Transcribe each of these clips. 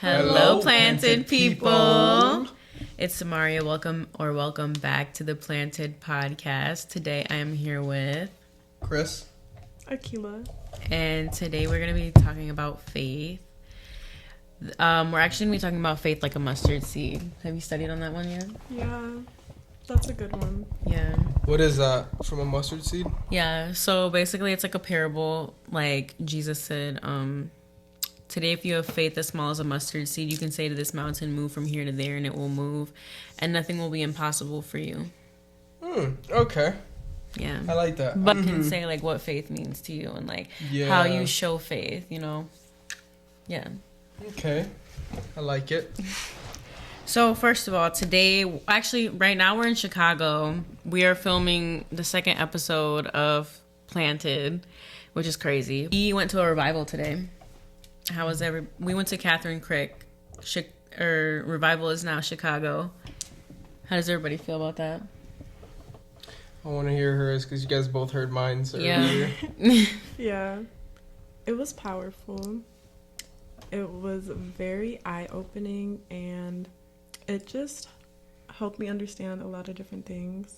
Hello, planted people. It's Samaria. Welcome back to the Planted Podcast. Today I am here with Chris, Akila, and today we're going to be talking about faith. We're actually going to be talking about faith like a mustard seed. Have you studied on that one yet? yeah, that's a good one. Yeah. what is that from a mustard seed? Yeah. So basically, it's like a parable. Like Jesus said, today, if you have faith as small as a mustard seed, you can say to this mountain, move from here to there, and it will move, and nothing will be impossible for you. Okay. Yeah. I like that. But you can say, like, what faith means to you and, like, how you show faith, you know? Yeah. Okay. I like it. So, first of all, today, actually, right now we're in Chicago. We are filming the second episode of Planted, which is crazy. We went to a revival today. How was we went to Catherine Creek. Revival is now Chicago. How does everybody feel about that? I want to hear hers because you guys both heard mine earlier. Yeah, it was powerful. It was very eye-opening, and it just helped me understand a lot of different things.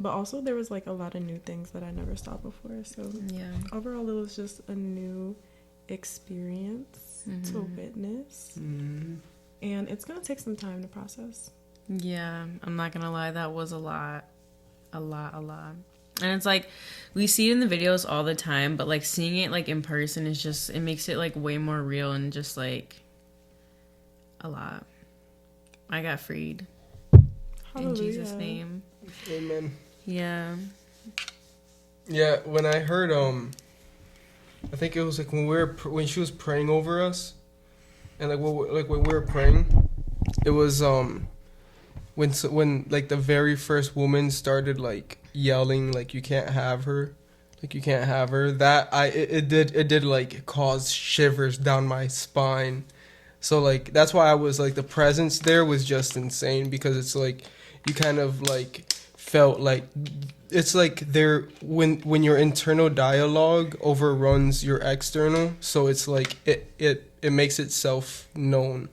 But also there was like a lot of new things that I never saw before. So Yeah. overall, it was just a new experience to witness, and it's gonna take some time to process. Yeah, I'm not gonna lie, that was a lot. And it's like, we see it in the videos all the time, but like seeing it like in person is just, it makes it like way more real and just like a lot. I got freed. Hallelujah. In Jesus' name. Amen. Yeah. Yeah, when I heard, I think it was like when she was praying over us, and like when we were praying, it was when like the very first woman started like yelling like you can't have her, that it did like cause shivers down my spine. So like that's why I was like, the presence there was just insane, because it's like you kind of like felt like it's like there when your internal dialogue overruns your external, so it's like it makes itself known.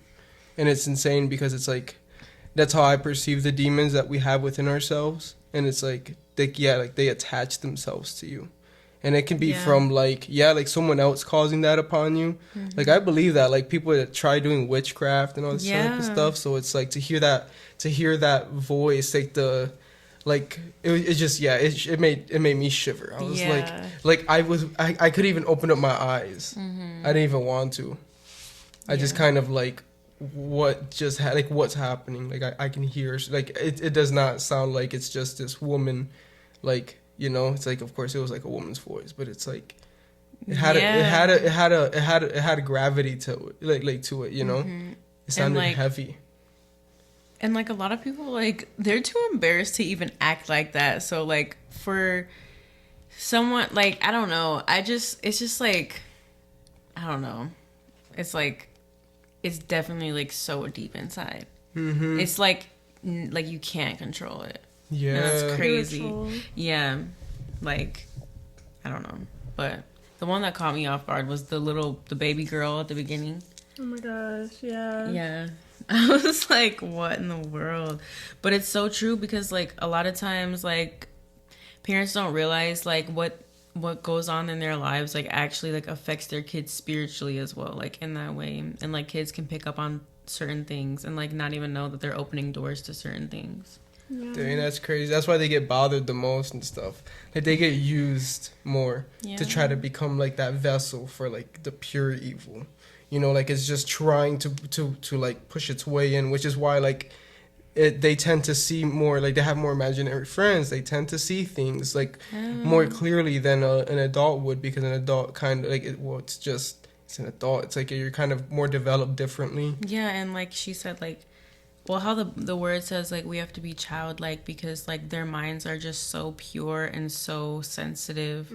And it's insane because it's like that's how I perceive the demons that we have within ourselves. And it's like they attach themselves to you. And it can be from like someone else causing that upon you. Like I believe that, like people that try doing witchcraft and all this type of stuff. So it's like to hear that voice, like it made me shiver. I was I could even open up my eyes. I didn't even want to. I just kind of like, what's happening? Like I can hear, like it does not sound like it's just this woman, like, you know, it's like, of course it was like a woman's voice, but it's like it had a gravity to it, like to it, you know. It sounded heavy. And like a lot of people, like they're too embarrassed to even act like that. So like for someone, like I don't know, it's just like, I don't know, it's like, it's definitely like so deep inside. It's like you can't control it. Yeah, and that's crazy. Spiritual. Yeah, like I don't know, but the one that caught me off guard was the baby girl at the beginning. Oh my gosh, yeah. Yeah. I was like, what in the world? But it's so true, because like a lot of times like parents don't realize like what goes on in their lives like actually like affects their kids spiritually as well, like in that way. And like kids can pick up on certain things and like not even know that they're opening doors to certain things. Yeah. Dang, that's crazy. That's why they get bothered the most and stuff. Like they get used more to try to become like that vessel for like the pure evil. You know, like it's just trying to like push its way in, which is why like they tend to see more, like they have more imaginary friends. They tend to see things like more clearly than an adult would, because an adult kind of like it's an adult. It's like you're kind of more developed differently. Yeah, and like she said, like, well, how the word says like we have to be childlike, because like their minds are just so pure and so sensitive,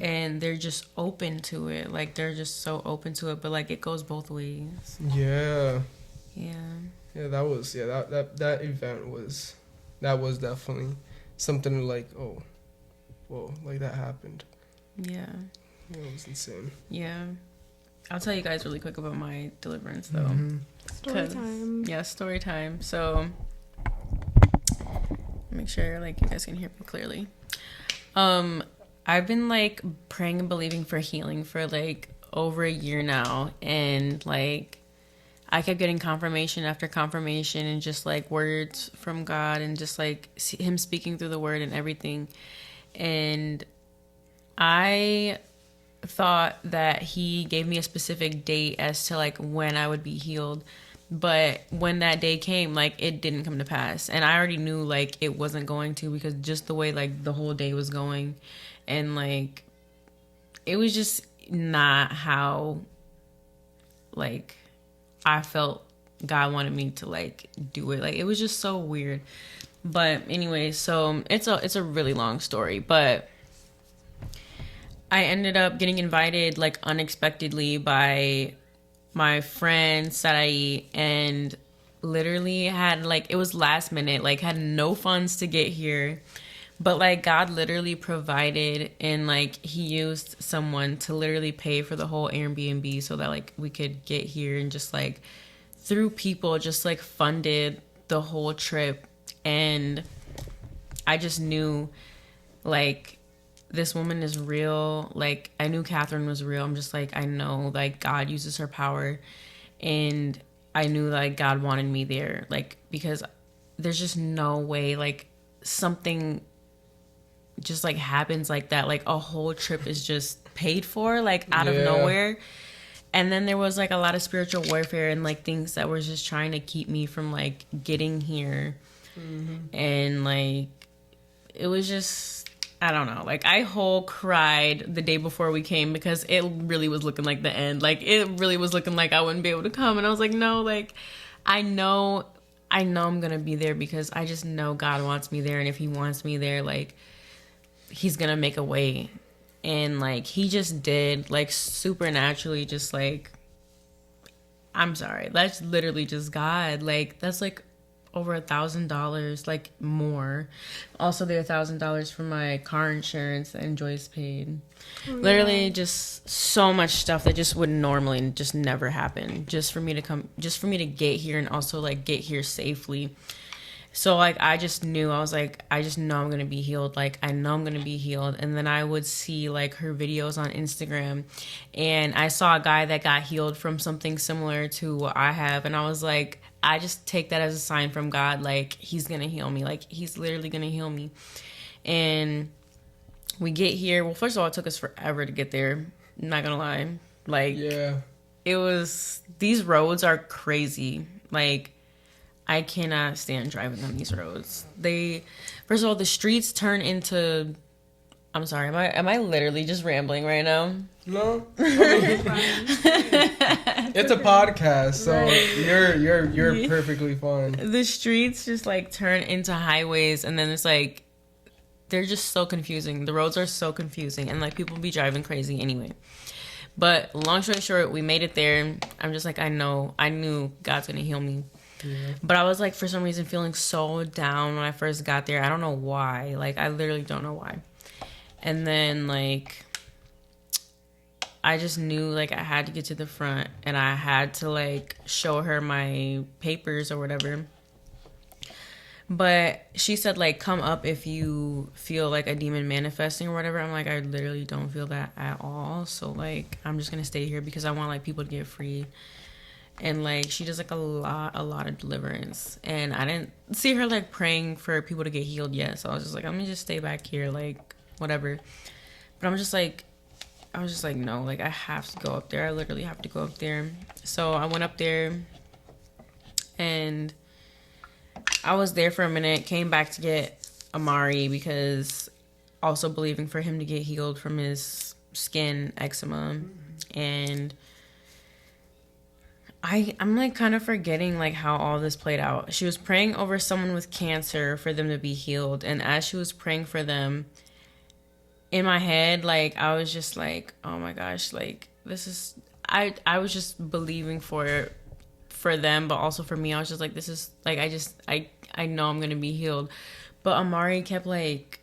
and they're just open to it. Like they're just so open to it, but like it goes both ways. Yeah. Yeah. Yeah, that event was definitely something like, oh, whoa, like that happened. Yeah. Yeah, it was insane. Yeah. I'll tell you guys really quick about my deliverance though. Story time. Yeah, story time. So make sure like you guys can hear me clearly. I've been like praying and believing for healing for like over a year now, and like I kept getting confirmation after confirmation and just like words from God and just like him speaking through the word and everything. And I thought that he gave me a specific date as to like when I would be healed. But when that day came, like it didn't come to pass. And I already knew like it wasn't going to, because just the way like the whole day was going, and like it was just not how like I felt God wanted me to like do it. Like it was just so weird. But anyway, so it's a really long story, but I ended up getting invited like unexpectedly by my friend Sarai, and literally had like, it was last minute, like had no funds to get here, but like God literally provided, and like he used someone to literally pay for the whole Airbnb so that like we could get here, and just like through people just like funded the whole trip. And I just knew like this woman is real. Like I knew Catherine was real. I'm just like, I know like God uses her power, and I knew like God wanted me there, like because there's just no way like something just like happens like that, like a whole trip is just paid for like out of nowhere. And then there was like a lot of spiritual warfare and like things that were just trying to keep me from like getting here. And like it was just, I don't know, like I whole cried the day before we came, because it really was looking like the end. Like it really was looking like I wouldn't be able to come, and I was like, no, like I know I'm gonna be there, because I just know God wants me there, and if he wants me there, like he's gonna make a way. And like he just did, like supernaturally, just like, I'm sorry, that's literally just God. Like that's like over $1,000, like more. Also, there $1,000 for my car insurance and Joyce paid. Literally, just so much stuff that just would normally just never happen. Just for me to come, just for me to get here, and also like get here safely. So like I just knew, I was like, I just know I'm gonna be healed. Like I know I'm gonna be healed. And then I would see like her videos on Instagram, and I saw a guy that got healed from something similar to what I have, and I was like, I just take that as a sign from God, like he's gonna heal me, like he's literally gonna heal me. And we get here. Well, first of all, it took us forever to get there, I'm not gonna lie. Like it was, these roads are crazy. Like I cannot stand driving on these roads. They, first of all, the streets turn into, I'm sorry, am I literally just rambling right now? No, I mean, it's a podcast, so you're perfectly fine. The streets just like turn into highways, and then it's like they're just so confusing. The roads are so confusing, and like people be driving crazy anyway. But long story short, we made it there. I'm just like, I knew God's gonna heal me. But I was like, for some reason, feeling so down when I first got there. I don't know why. Like, I literally don't know why. And then, like, I just knew, like, I had to get to the front, and I had to, like, show her my papers or whatever. But she said, like, come up if you feel like a demon manifesting or whatever. I'm like, I literally don't feel that at all. So, like, I'm just going to stay here because I want, like, people to get free. And like she does like a lot of deliverance, and I didn't see her like praying for people to get healed yet, so I was just like, I'm gonna just stay back here, like whatever. But I was just like, no, like I have to go up there. I literally have to go up there. So I went up there, and I was there for a minute, came back to get Amari, because also believing for him to get healed from his skin eczema. And I'm like kind of forgetting like how all this played out. She was praying over someone with cancer for them to be healed, and as she was praying for them, in my head, like I was just like, oh my gosh, like this is, I was just believing for them, but also for me. I was just like, this is like, I know I'm gonna be healed. But Amari kept like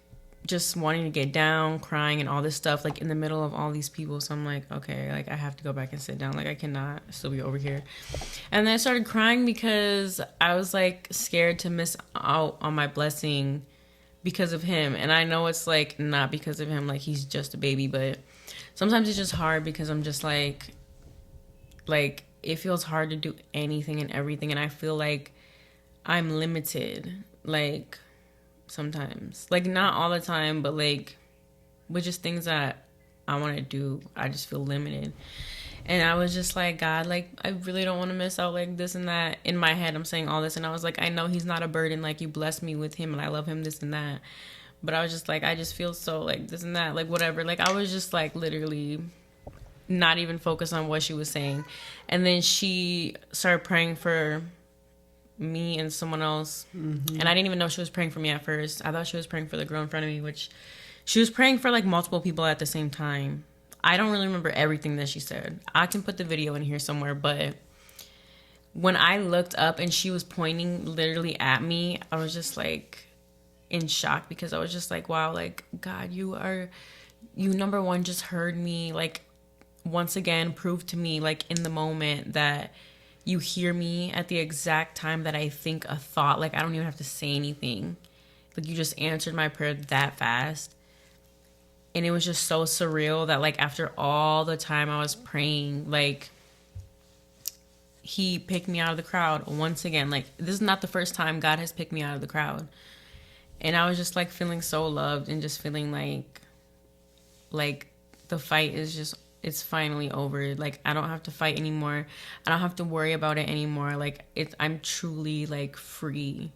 just wanting to get down, crying, and all this stuff, like in the middle of all these people. So I'm like, okay, like I have to go back and sit down. Like I cannot still be over here. And then I started crying because I was like scared to miss out on my blessing because of him. And I know it's like not because of him, like he's just a baby, but sometimes it's just hard because I'm just like it feels hard to do anything and everything, and I feel like I'm limited, like sometimes, like not all the time, but like with just things that I want to do, I just feel limited. And I was just like, God, like I really don't want to miss out, like this and that. In my head I'm saying all this, and I was like, I know he's not a burden, like you blessed me with him and I love him, this and that. But I was just like, I just feel so like this and that, like whatever. Like I was just like literally not even focused on what she was saying. And then she started praying for me and someone else. And I didn't even know she was praying for me at first. I thought she was praying for the girl in front of me, which she was praying for like multiple people at the same time. I don't really remember everything that she said. I can put the video in here somewhere, but when I looked up and she was pointing literally at me, I was just like in shock, because I was just like, wow, like God, you number one just heard me, like once again proved to me, like in the moment, that you hear me at the exact time that I think a thought. Like I don't even have to say anything, like you just answered my prayer that fast. And it was just so surreal that like after all the time I was praying, like he picked me out of the crowd once again. Like this is not the first time God has picked me out of the crowd. And I was just like feeling so loved and just feeling like the fight is just, it's finally over. Like I don't have to fight anymore. I don't have to worry about it anymore. Like I'm truly like free.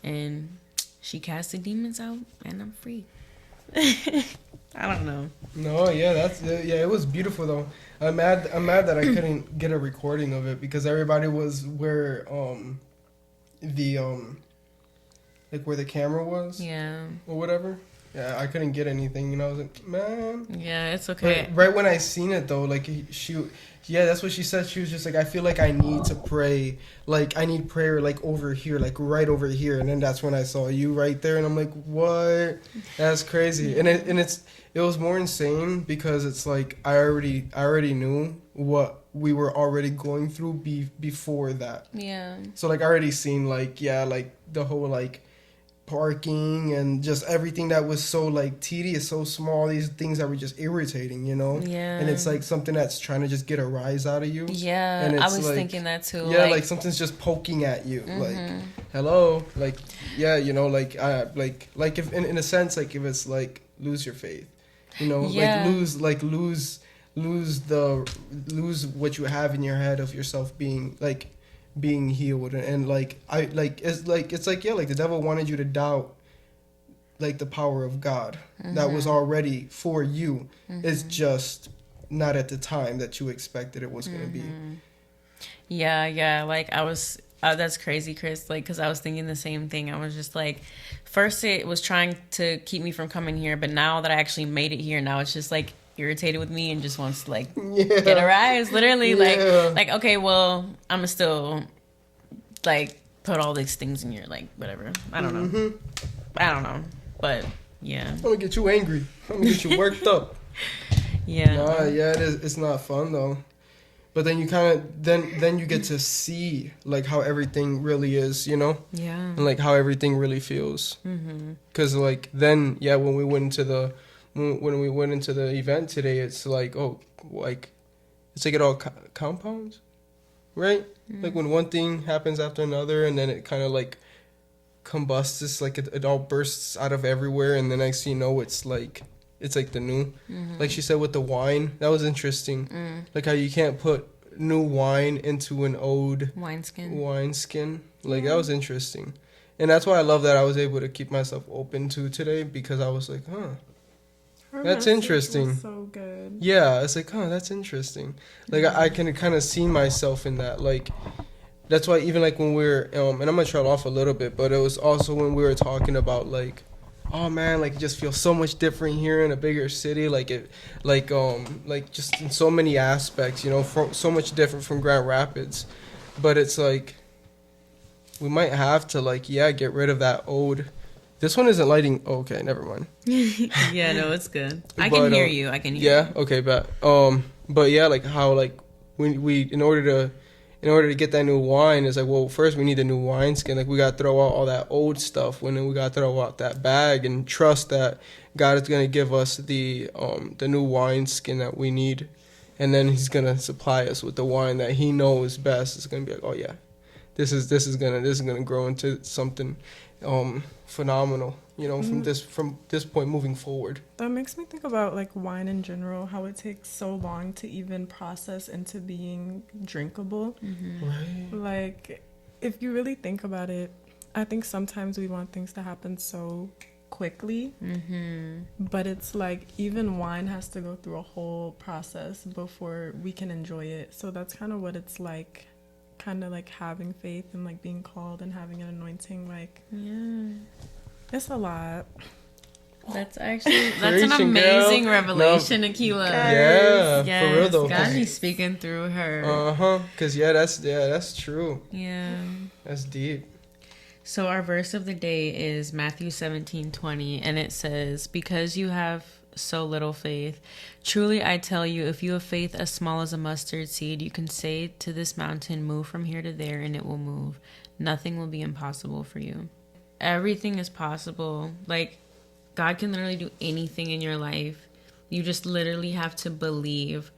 And she cast the demons out and I'm free. I don't know. No, yeah, it was beautiful though. I'm mad that I couldn't get a recording of it because everybody was where the like where the camera was. Yeah. Or whatever. Yeah, I couldn't get anything, and I was like, man. Yeah, it's okay. But right when I seen it though, like that's what she said. She was just like, I feel like I need to pray. Like I need prayer, like over here, like right over here. And then that's when I saw you right there, and I'm like, what? That's crazy. And it was more insane because it's like I already knew what we were already going through before that. Yeah. So like I already seen like the whole like parking and just everything that was so like tedious, so small, these things that were just irritating, you know? Yeah. And it's like something that's trying to just get a rise out of you. Yeah, and it's I was like, thinking that too. Yeah, like something's just poking at you. Like, hello? Like, yeah, you know, like if in a sense, like if it's like lose your faith, you know? Yeah. Like lose what you have in your head of yourself being healed, and it's like yeah, like the devil wanted you to doubt like the power of God that was already for you. It's just not at the time that you expected it was going to be. Yeah, like I was that's crazy, Chris, like because I was thinking the same thing. I was just like, first it was trying to keep me from coming here, but now that I actually made it here, now it's just like irritated with me and just wants to like get a rise, literally. Like okay, well, I'm still like put all these things in your like whatever. I don't know, but yeah, I'm gonna get you angry. I'm gonna get you worked up. Yeah. Nah, yeah, it is. It's not fun though. But then you kind of then you get to see like how everything really is, you know? Yeah. And like how everything really feels. Cause like then when we went into the event today, it's like it's like it all compounds, right? Like when one thing happens after another, and then it kind of like combusts. It's like it all bursts out of everywhere, and the next thing you know, it's like the new. Like she said with the wine, that was interesting. Like how you can't put new wine into an old wineskin. Like that was interesting, and that's why I love that I was able to keep myself open to today, because I was like, Her that's message interesting. was so good. Yeah, it's like, that's interesting. Like I can kind of see myself in that. Like that's why even like when we were and I'm gonna trail off a little bit, but it was also when we were talking about like, oh man, like it just feels so much different here in a bigger city. Like it, like just in so many aspects, you know, so much different from Grand Rapids. But it's like we might have to like get rid of that old This one isn't lighting. Oh, okay, never mind. Yeah, no, it's good. I But, can hear you. I can hear Yeah. you. Okay. But yeah, like how like we in order to get that new wine, it's like, well, first we need a new wineskin. Like we gotta throw out all that old stuff. We gotta throw out that bag and trust that God is gonna give us the new wineskin that we need, and then He's gonna supply us with the wine that He knows best. It's gonna be like, oh yeah, this is gonna grow into something phenomenal. You know, from this point moving forward. That makes me think about like wine in general, how it takes so long to even process into being drinkable. Right. Like, if you really think about it, I think sometimes we want things to happen so quickly, but it's like even wine has to go through a whole process before we can enjoy it. So that's kind of what it's like, kind of like having faith and like being called and having an anointing. Like, Yeah. it's a lot. That's an Preaching, amazing girl. revelation, Akila. Yeah, Yes, for real though. God, He's speaking through her. Cause that's true. Yeah. That's deep. So our verse of the day is Matthew 17:20, and it says, "Because you have so little faith, truly I tell you, if you have faith as small as a mustard seed, you can say to this mountain, move from here to there, and it will move. Nothing will be impossible for you." Everything is possible. Like, God can literally do anything in your life. You just literally have to believe.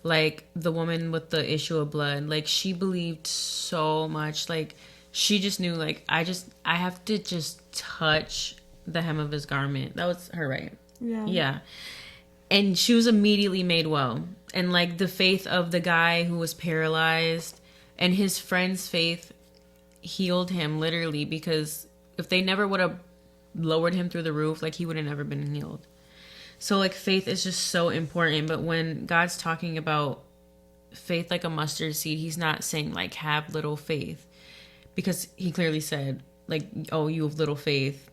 Like the woman with the issue of blood, like she believed so much. Like she just knew, like, I have to just touch the hem of his garment. That was her, right? Yeah. Yeah. And she was immediately made well. And like the faith of the guy who was paralyzed, and his friend's faith healed him literally, because if they never would have lowered him through the roof, like he would have never been healed. So like faith is just so important. But when God's talking about faith like a mustard seed, He's not saying like have little faith, because He clearly said like, oh, you have little faith.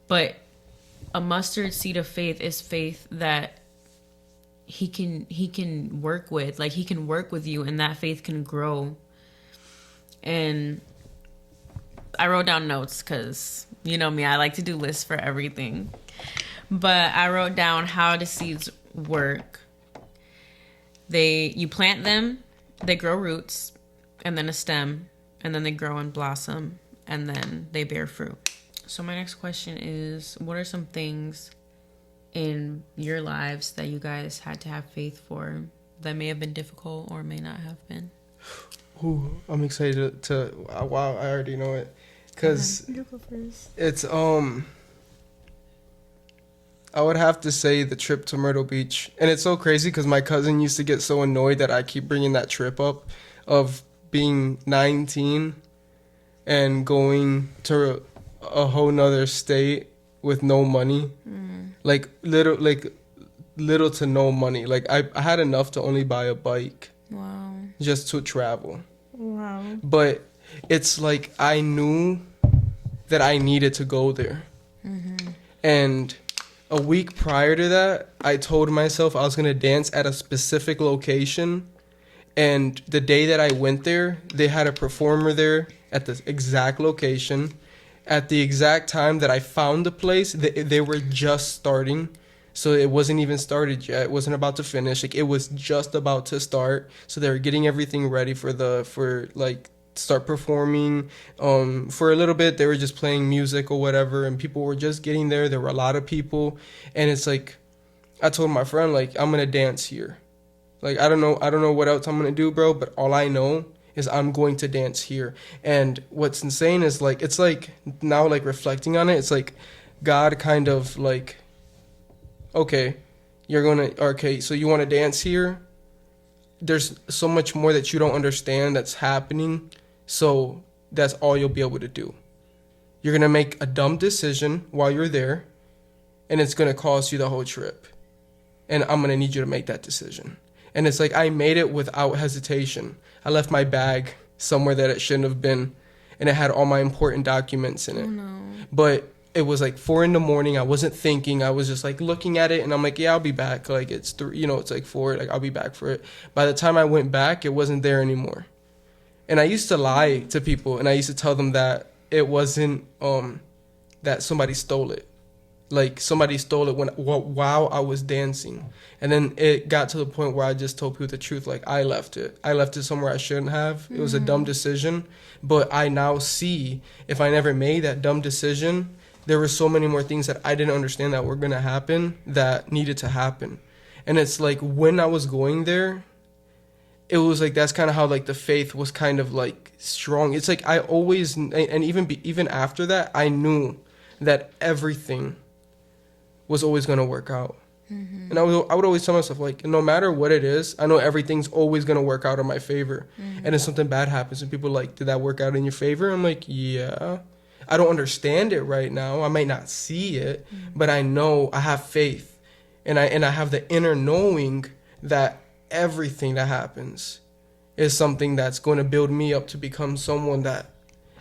But a mustard seed of faith is faith that he can work with. Like He can work with you, and that faith can grow. And I wrote down notes because, you know me, I like to do lists for everything. But I wrote down how the seeds work. You plant them, they grow roots, and then a stem, and then they grow and blossom, and then they bear fruit. So my next question is, what are some things in your lives that you guys had to have faith for that may have been difficult or may not have been? Ooh, I'm excited to wow, I already know it. Cause You go first. it's I would have to say the trip to Myrtle Beach. And it's so crazy because my cousin used to get so annoyed that I keep bringing that trip up of being 19 and going to a whole nother state with no money. Like little to no money. Like I had enough to only buy a bike. Wow. Just to travel. Wow. But it's like I knew that I needed to go there. And a week prior to that, I told myself I was going to dance at a specific location. And the day that I went there, they had a performer there at the exact location. At the exact time that I found the place, they were just starting. So it wasn't even started yet. It wasn't about to finish. Like it was just about to start. So they were getting everything ready for start performing. For a little bit, they were just playing music or whatever, and people were just getting there. There were a lot of people, and it's like, I told my friend, like, I'm gonna dance here. Like I don't know what else I'm gonna do, bro. But all I know is I'm going to dance here. And what's insane is like, it's like now like reflecting on it, it's like God kind of like, okay, so you want to dance here? There's so much more that you don't understand that's happening. So that's all you'll be able to do. You're going to make a dumb decision while you're there, and it's going to cost you the whole trip. And I'm going to need you to make that decision. And it's like I made it without hesitation. I left my bag somewhere that it shouldn't have been, and it had all my important documents in it. Oh, no. But it was like 4 a.m. I wasn't thinking. I was just like looking at it, and I'm like, yeah, I'll be back. Like it's it's like 4. Like I'll be back for it. By the time I went back, it wasn't there anymore. And I used to lie to people, and I used to tell them that it wasn't that somebody stole it. Like somebody stole it while I was dancing, and then it got to the point where I just told people the truth. Like I left it somewhere I shouldn't have. It was a dumb decision, but I now see if I never made that dumb decision, there were so many more things that I didn't understand that were gonna happen that needed to happen. And it's like when I was going there, it was like that's kind of how like the faith was kind of like strong. It's like I always, and even after that, I knew that everything was always going to work out. And I would always tell myself, like, no matter what it is, I know everything's always going to work out in my favor. And if something bad happens and people are like, did that work out in your favor? I'm like, yeah. I don't understand it right now. I might not see it, but I know I have faith. And I have the inner knowing that everything that happens is something that's going to build me up to become someone that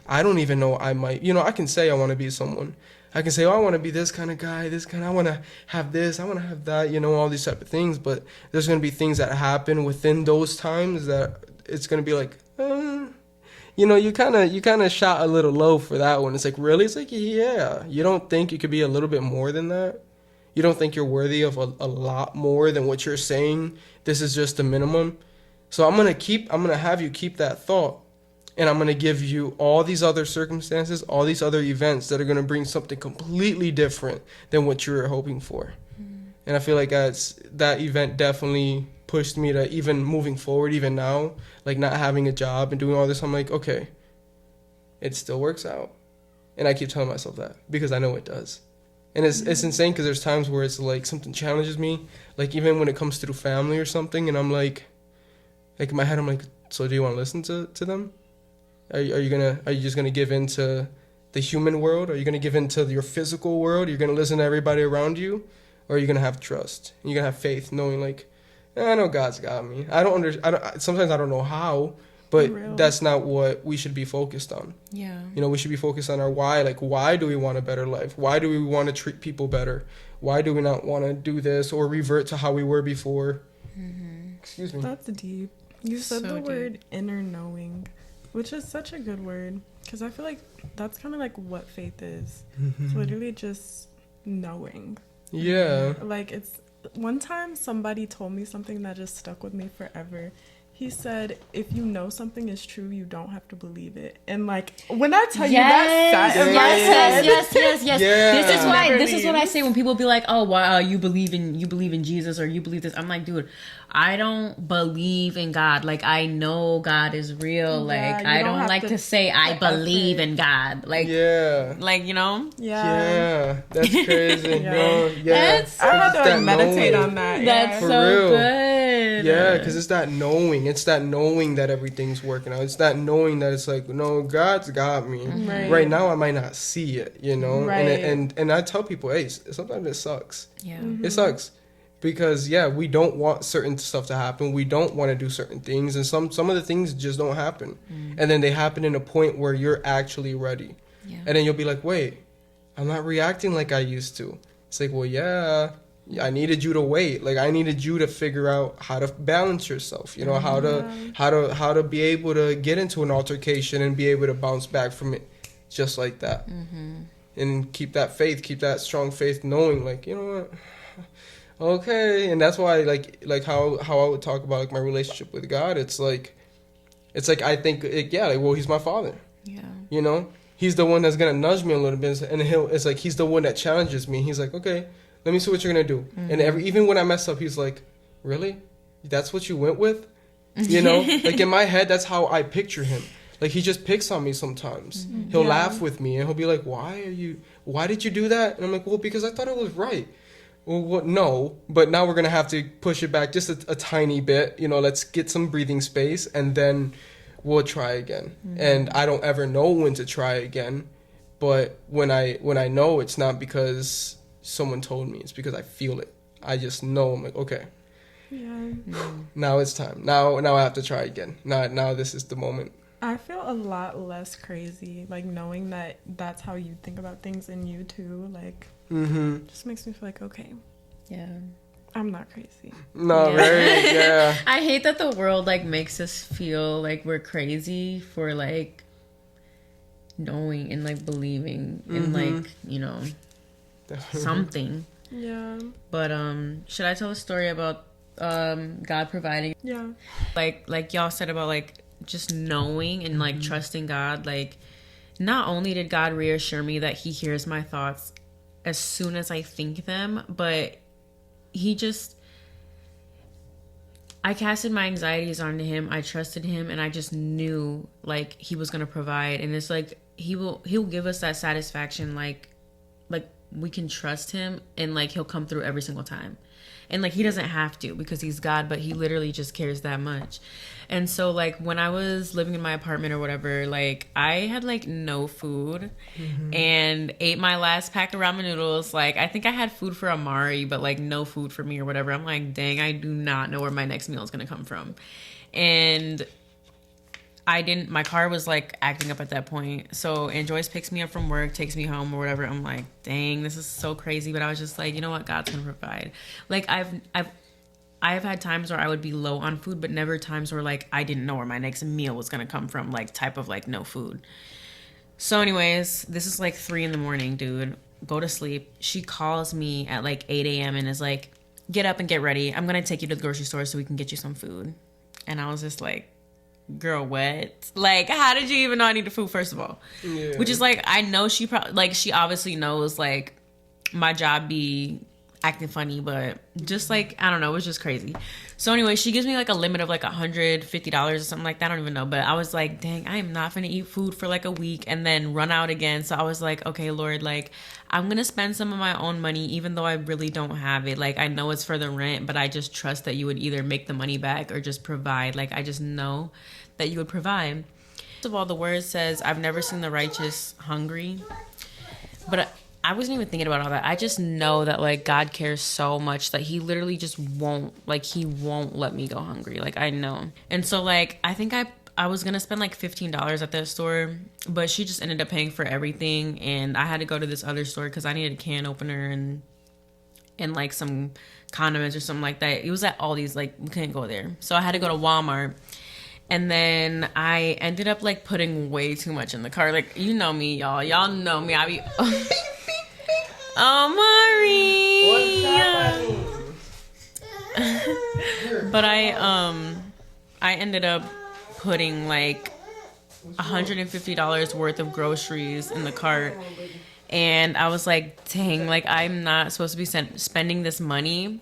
I don't even know I might. I can say I want to be someone. I can say, oh, I want to be this kind of guy, I want to have this, I want to have that, all these type of things. But there's going to be things that happen within those times that it's going to be like, you kind of shot a little low for that one. It's like, really? It's like, yeah. You don't think you could be a little bit more than that? You don't think you're worthy of a lot more than what you're saying? This is just the minimum. So I'm going to have you keep that thought. And I'm going to give you all these other circumstances, all these other events that are going to bring something completely different than what you were hoping for. And I feel like that event definitely pushed me to even moving forward, even now, like not having a job and doing all this. I'm like, okay, it still works out. And I keep telling myself that because I know it does. And it's insane because there's times where it's like something challenges me, like even when it comes through family or something. And I'm like in my head, I'm like, so do you want to listen to them? Are you just gonna give in to the human world? Are you gonna give in to your physical world? You're gonna listen to everybody around you, or are you gonna have trust? And you're gonna have faith, knowing like, I know God's got me. Sometimes I don't know how, but that's not what we should be focused on. Yeah. We should be focused on our why. Like, why do we want a better life? Why do we want to treat people better? Why do we not want to do this or revert to how we were before? Excuse me. That's deep. You said So the word deep. inner knowing, which is such a good word because I feel like that's kind of like what faith is. It's literally just knowing. Yeah. Like one time somebody told me something that just stuck with me forever. He said, if you know something is true, you don't have to believe it. And like, when I tell you that, yes. Yeah. This is what I say when people be like, oh, wow, you believe in Jesus or you believe this. I'm like, dude, I don't believe in God. Like, I know God is real. Like, I don't like to say I believe in God. Like, yeah. Like, Yeah, that's crazy. Yeah. No, yeah. I had to like meditate knowing. on that. That's For so real. good. Yeah, because it's that knowing. It's that knowing that everything's working out. It's that knowing that it's like, no, God's got me. Right now, I might not see it, Right. And I tell people, hey, sometimes it sucks. Yeah. It sucks. Because, we don't want certain stuff to happen. We don't want to do certain things. And some of the things just don't happen. And then they happen in a point where you're actually ready. Yeah. And then you'll be like, wait, I'm not reacting like I used to. It's like, well, yeah, I needed you to wait. Like, I needed you to figure out how to balance yourself. How to be able to get into an altercation and be able to bounce back from it just like that. And keep that faith, keep that strong faith, knowing, like, you know what? Okay. And that's why, like how I would talk about, like, my relationship with God. It's like I think, well, he's my father. Yeah. He's the one that's going to nudge me a little bit. And it's like, he's the one that challenges me. He's like, okay, let me see what you're going to do. And even when I mess up, he's like, really? That's what you went with? Like, in my head, that's how I picture him. Like, he just picks on me sometimes. He'll laugh with me and he'll be like, why did you do that? And I'm like, well, because I thought it was right. Well, what? No, but now we're going to have to push it back just a tiny bit. Let's get some breathing space and then we'll try again. And I don't ever know when to try again. But when I know, it's not because someone told me. It's because I feel it. I just know. I'm like, okay. Yeah. Now it's time. Now I have to try again. Now this is the moment. I feel a lot less crazy, like, knowing that that's how you think about things and you too, like, just makes me feel like, okay, Yeah. I'm not crazy. No, Yeah. right? Yeah. I hate that the world, like, makes us feel like we're crazy for, like, knowing and like believing in like, you know, something. Yeah. But should I tell a story about God providing? Yeah. Like y'all said about like just knowing and like trusting God. Like, not only did God reassure me that he hears my thoughts as soon as I think them, but he just, I casted my anxieties onto him. I trusted him, and I just knew like he was gonna provide. And it's like he'll give us that satisfaction, like we can trust him, and like he'll come through every single time. And like he doesn't have to because he's God, but he literally just cares that much. And so like when I was living in my apartment or whatever, like I had like no food and ate my last pack of ramen noodles. Like I think I had food for Amari, but like no food for me or whatever. I'm like, dang, I do not know where my next meal is gonna come from. And my car was like acting up at that point. So, and Joyce picks me up from work, takes me home or whatever. I'm like, dang, this is so crazy. But I was just like, you know what? God's gonna provide. Like I've had times where I would be low on food, but never times where like I didn't know where my next meal was gonna come from, like type of like no food. So anyways, this is like 3 a.m, dude. Go to sleep. She calls me at like 8 a.m. and is like, get up and get ready. I'm gonna take you to the grocery store so we can get you some food. And I was just like, girl, what? Like, how did you even know I needed food, first of all? Yeah. Which is like, I know she probably, like, she obviously knows, like, my job be acting funny, but just like, I don't know, it was just crazy. So anyway, she gives me like a limit of like $150 or something like that. I don't even know, but I was like, dang, I am not gonna eat food for like a week and then run out again. So I was like, okay, Lord, like I'm gonna spend some of my own money even though I really don't have it. Like I know it's for the rent, but I just trust that you would either make the money back or just provide. Like I just know that you would provide. First of all, the word says, I've never seen the righteous hungry, but I wasn't even thinking about all that. I just know that like God cares so much that he literally just won't, like he won't let me go hungry. Like I know. And so like I think I was gonna spend like $15 at that store, but she just ended up paying for everything, and I had to go to this other store because I needed a can opener and like some condiments or something like that. It was at Aldi's, like we couldn't go there, so I had to go to Walmart. And then I ended up like putting way too much in the car. Like, you know me, y'all. Y'all know me. I be But I ended up putting like $150 worth of groceries in the cart, and I was like, dang, like I'm not supposed to be spending this money.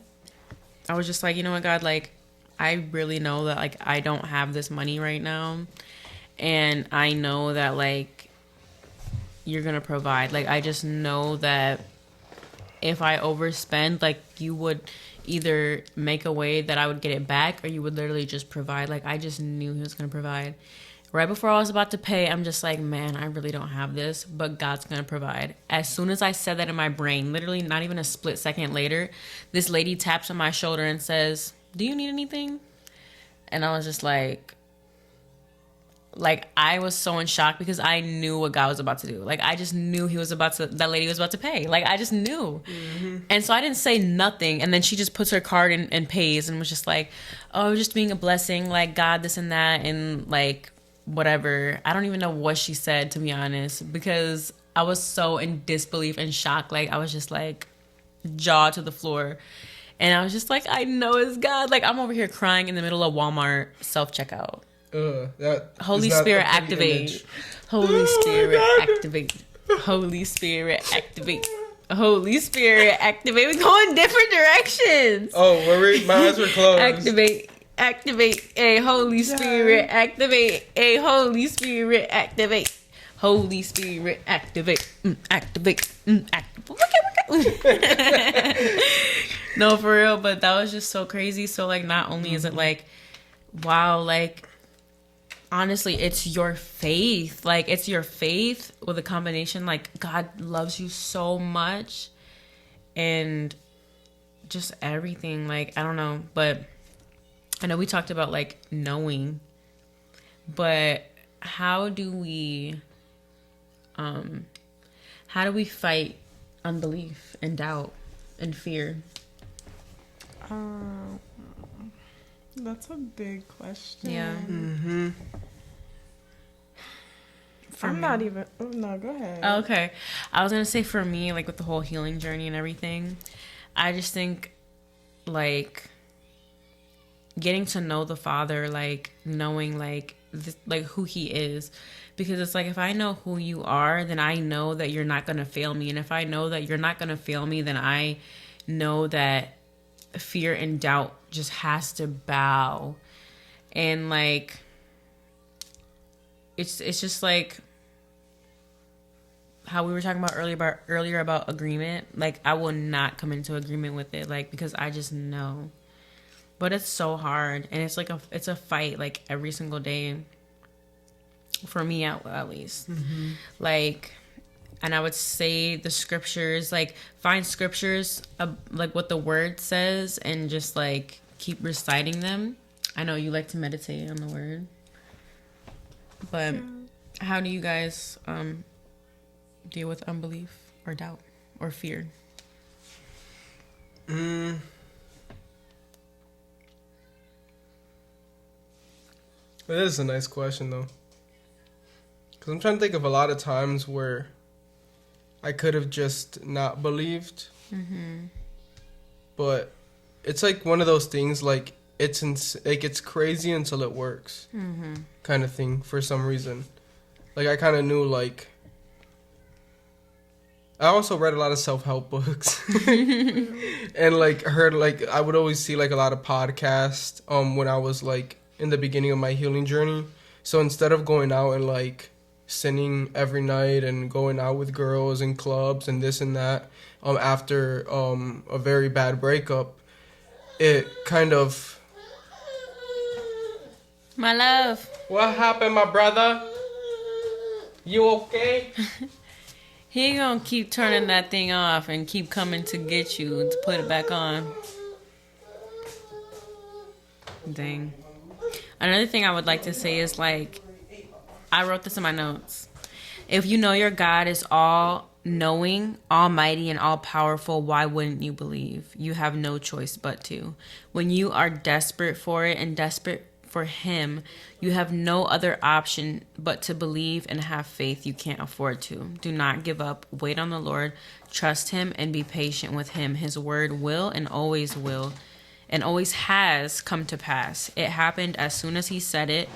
I was just like, you know what, God, like I really know that like I don't have this money right now, and I know that like you're gonna provide. Like I just know that if I overspend, like you would either make a way that I would get it back, or you would literally just provide. Like I just knew he was gonna provide. Right before I was about to pay, I'm just like, man, I really don't have this, but God's gonna provide. As soon as I said that in my brain, literally not even a split second later, this lady taps on my shoulder and says, do you need anything? And I was just like I was so in shock because I knew what God was about to do. Like I just knew that lady was about to pay. Like I just knew. Mm-hmm. And so I didn't say nothing. And then she just puts her card in and pays and was just like, oh, just being a blessing, like God, this and that, and like whatever. I don't even know what she said, to be honest, because I was so in disbelief and shock. Like I was just like jaw to the floor. And I was just like, I know it's God. Like I'm over here crying in the middle of Walmart self-checkout. Holy Spirit activate. Holy Spirit activate. Holy Spirit activate. Holy Spirit activate. We go in different directions. Oh, my eyes were closed. Activate. A Holy Spirit activate. A Holy Spirit activate. Holy Spirit activate. Activate. No, for real. But that was just so crazy. So like, not only is it like, wow, like, honestly, it's your faith. Like, it's your faith with a combination. Like, God loves you so much. And just everything. Like, I don't know. But I know we talked about, like, knowing. But how do we fight unbelief and doubt and fear? That's a big question. Yeah. Mm-hmm. I'm me. not even. Oh, no, go ahead. Okay. I was going to say for me, like with the whole healing journey and everything, I just think like getting to know the Father, like knowing like like who he is, because it's like if I know who you are, then I know that you're not going to fail me, and if I know that you're not going to fail me, then I know that fear and doubt just has to bow. And like it's just like how we were talking about earlier about agreement. Like I will not come into agreement with it, like because I just know. But it's so hard, and it's like it's a fight like every single day for me at least. Mm-hmm. Like, and I would say the scriptures, like find scriptures like what the word says and just like keep reciting them. I know you like to meditate on the word, but how do you guys deal with unbelief or doubt or fear? It is a nice question though, because I'm trying to think of a lot of times where I could have just not believed, but it's like one of those things like it's crazy until it works, kind of thing for some reason. Like I kind of knew like. I also read a lot of self-help books and like heard like I would always see like a lot of podcasts when I was like in the beginning of my healing journey. So instead of going out and like sinning every night and going out with girls and clubs and this and that after a very bad breakup, it kind of My love. What happened, my brother? You okay? He gonna keep turning that thing off and keep coming to get you to put it back on. Dang. Another thing I would like to say is like, I wrote this in my notes. If you know your God is all knowing, almighty, and all powerful, why wouldn't you believe? You have no choice but to. When you are desperate for it and desperate for him, you have no other option but to believe and have faith you can't afford to. Do not give up. Wait on the Lord. Trust him and be patient with him. His word will and always has come to pass. It happened as soon as he said it.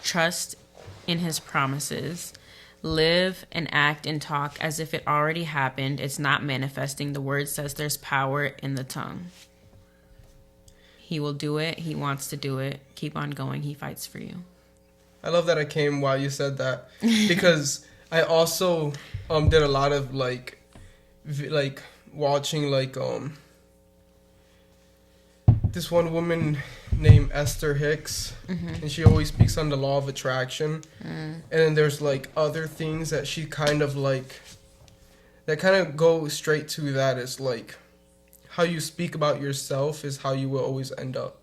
Trust in his promises. Live and act and talk as if it already happened. It's not manifesting. The word says there's power in the tongue. He will do it. He wants to do it. Keep on going. He fights for you. I love that I came while you said that, because I also did a lot of like watching like this one woman named Esther Hicks, and she always speaks on the law of attraction, and then there's like other things that she kind of like that kind of go straight to that is like how you speak about yourself is how you will always end up.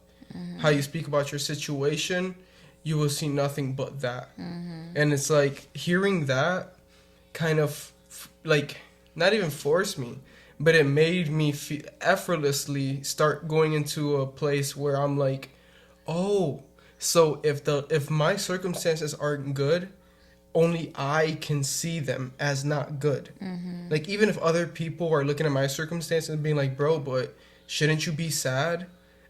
How you speak about your situation, you will see nothing but that. And it's like hearing that kind of like not even forced me, but it made me effortlessly start going into a place where I'm like, oh, so if my circumstances aren't good, only I can see them as not good. Like even if other people are looking at my circumstances and being like, bro, but shouldn't you be sad?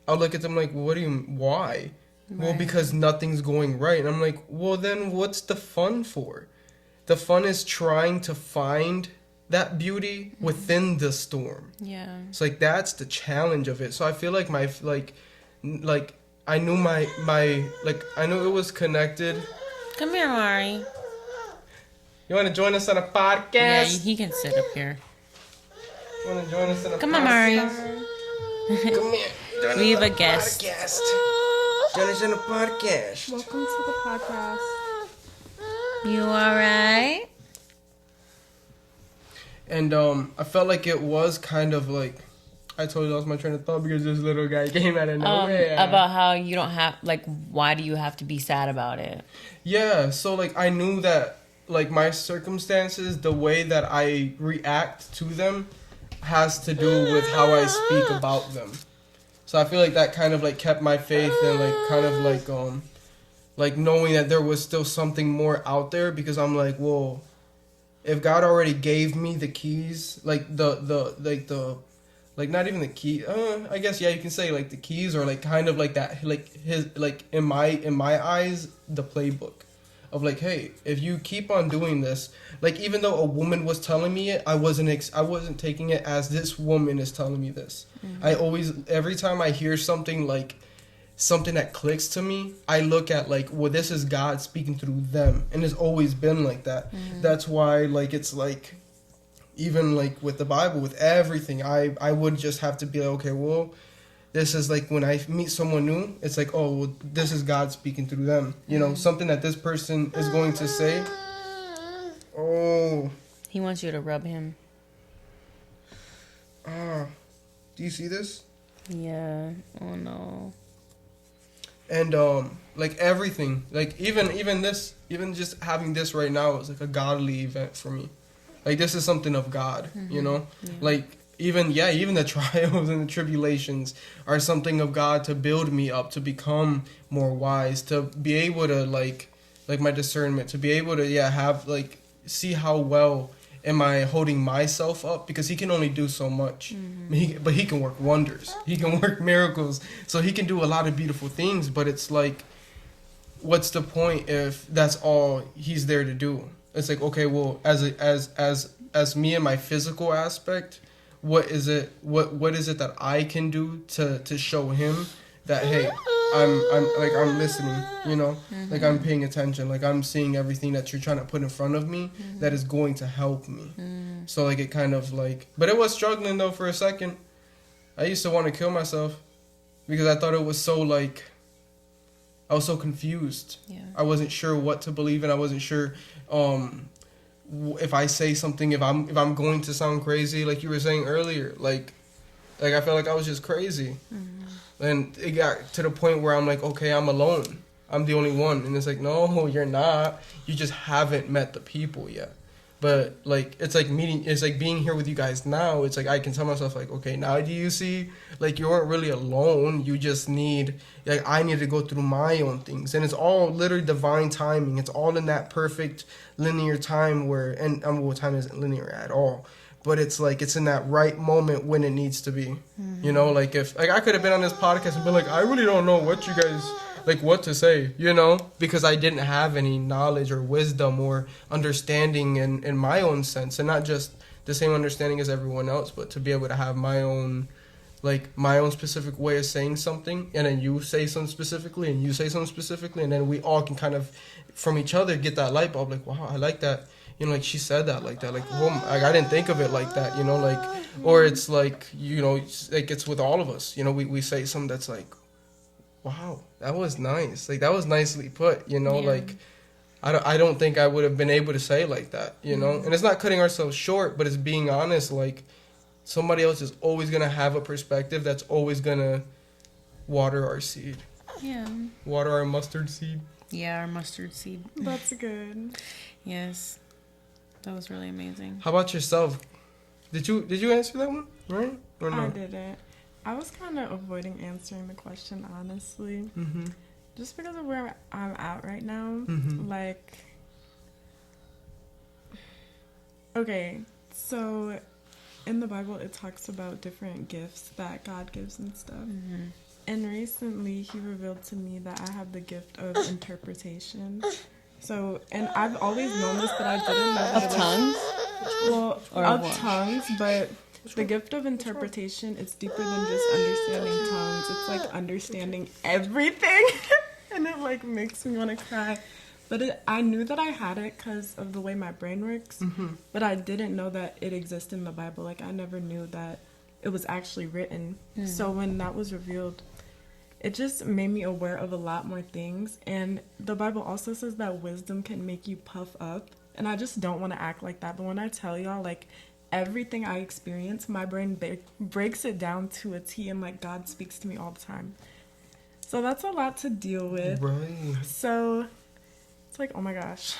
I'll look at them like, why? Right. Well, because nothing's going right. And I'm like, well, then what's the fun for? The fun is trying to find that beauty within the storm. Yeah. It's like, that's the challenge of it. So I feel like I knew I knew it was connected. Come here, Mari. You want to join us on a podcast? Yeah, he can sit up here. You want to join us on a podcast? Come on, Mari. Come here. We have a guest. Join us on a podcast. Welcome to the podcast. You alright? And I felt like it was kind of like, I totally lost my train of thought because this little guy came out of nowhere. About how you don't have, like, why do you have to be sad about it? Yeah, so like I knew that like my circumstances, the way that I react to them has to do with how I speak about them. So I feel like that kind of like kept my faith and like kind of like like knowing that there was still something more out there, because I'm like, well, if God already gave me the keys, like the like not even the key, I guess yeah, you can say like the keys, or like kind of like that, like his, like in my eyes, the playbook of like, hey, if you keep on doing this, like even though a woman was telling me it, I wasn't taking it as this woman is telling me this. I always, every time I hear something like something that clicks to me, I look at like, well, this is God speaking through them, and it's always been like that. That's why, like, it's like, even like with the Bible, with everything, I would just have to be like, okay, well, this is like when I meet someone new, it's like, oh, well, this is God speaking through them. You know, something that this person is going to say. Oh, He wants you to rub him. do you see this? Yeah. Oh no. And like everything, like even this, even just having this right now is like a godly event for me. Like this is something of God, you know. Yeah. Like even the trials and the tribulations are something of God to build me up, to become more wise, to be able to like my discernment, to be able to have like see how well am I holding myself up, because he can only do so much. But he can work wonders. He can work miracles. So he can do a lot of beautiful things, but it's like, what's the point if that's all he's there to do? It's like, okay, well, as me and my physical aspect, what is it that I can do to show him that, hey, I'm listening, you know, like I'm paying attention, like I'm seeing everything that you're trying to put in front of me that is going to help me. So like it kind of like, but it was struggling though for a second. I used to want to kill myself because I thought it was so like, I was so confused. Yeah. I wasn't sure what to believe in. I wasn't sure if I say something, if I'm going to sound crazy, like you were saying earlier, like I felt like I was just crazy. And it got to the point where I'm like, okay, I'm alone. I'm the only one. And it's like, no, you're not. You just haven't met the people yet. But like it's like being here with you guys now. It's like I can tell myself like, okay, now do you see, like you weren't really alone. You just need, like, I need to go through my own things, and it's all literally divine timing. It's all in that perfect linear time where, and well, time isn't linear at all, but it's like it's in that right moment when it needs to be. You know, like if like I could have been on this podcast and been like, I really don't know what you guys, like what to say, you know, because I didn't have any knowledge or wisdom or understanding in my own sense, and not just the same understanding as everyone else, but to be able to have my own, like my own specific way of saying something, and then you say something specifically and you say something specifically, and then we all can kind of from each other get that light bulb, like, wow, I like that, you know, like she said that like that, like, oh, like I didn't think of it like that, you know, like, or it's like, you know, like it's with all of us, you know, we say something that's like, wow, that was nice. Like, that was nicely put, you know, like, I don't think I would have been able to say like that, you know? And it's not cutting ourselves short, but it's being honest. Like, somebody else is always going to have a perspective that's always going to water our seed. Yeah. Water our mustard seed. Yeah, our mustard seed. That's good. Yes. That was really amazing. How about yourself? Did you answer that one, right? Or no? I didn't. I was kind of avoiding answering the question, honestly. Just because of where I'm at right now. Like, okay, so in the Bible, it talks about different gifts that God gives and stuff. And recently, he revealed to me that I have the gift of interpretation. So, and I've always known this, but I didn't know that Of tongues? Well, Or of what? tongues, but the gift of interpretation is deeper than just understanding tongues. It's like understanding everything. And it like makes me want to cry. But I knew that I had it because of the way my brain works. But I didn't know that it existed in the Bible. Like, I never knew that it was actually written. So when that was revealed, it just made me aware of a lot more things. And the Bible also says that wisdom can make you puff up. And I just don't want to act like that. But when I tell y'all, like, everything I experience, my brain breaks it down to a T, and like God speaks to me all the time. So that's a lot to deal with. Right. So it's like, oh my gosh,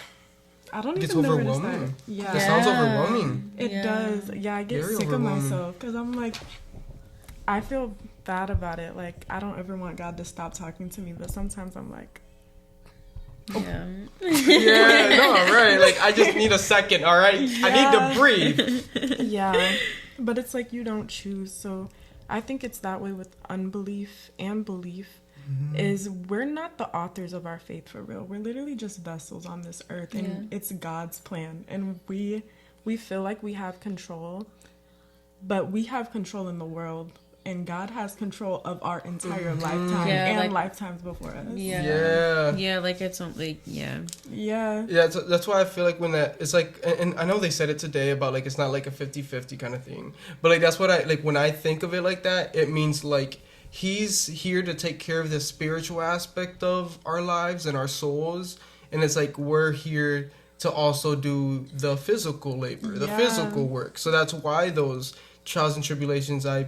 I don't It's even know where to overwhelming. start. Yeah, It sounds overwhelming. it does. Yeah, I get Very sick of overwhelming. myself because I'm like, I feel bad about it. Like, I don't ever want God to stop talking to me, but sometimes I'm like, Yeah. Yeah, no, right. Like, I just need a second, all right? I need to breathe. Yeah, but it's like you don't choose. So I think it's that way with unbelief and belief. Is we're not the authors of our faith for real. We're literally just vessels on this earth, and it's God's plan. And we feel like we have control, but we have control in the world, and God has control of our entire lifetime and lifetimes before us. Yeah, like it's like Yeah. That's why I feel like when that it's like, and I know they said it today about like it's not like a 50-50 kind of thing, but like that's what I like when I think of it like that. It means like he's here to take care of the spiritual aspect of our lives and our souls, and it's like we're here to also do the physical labor, the physical work. So that's why those trials and tribulations I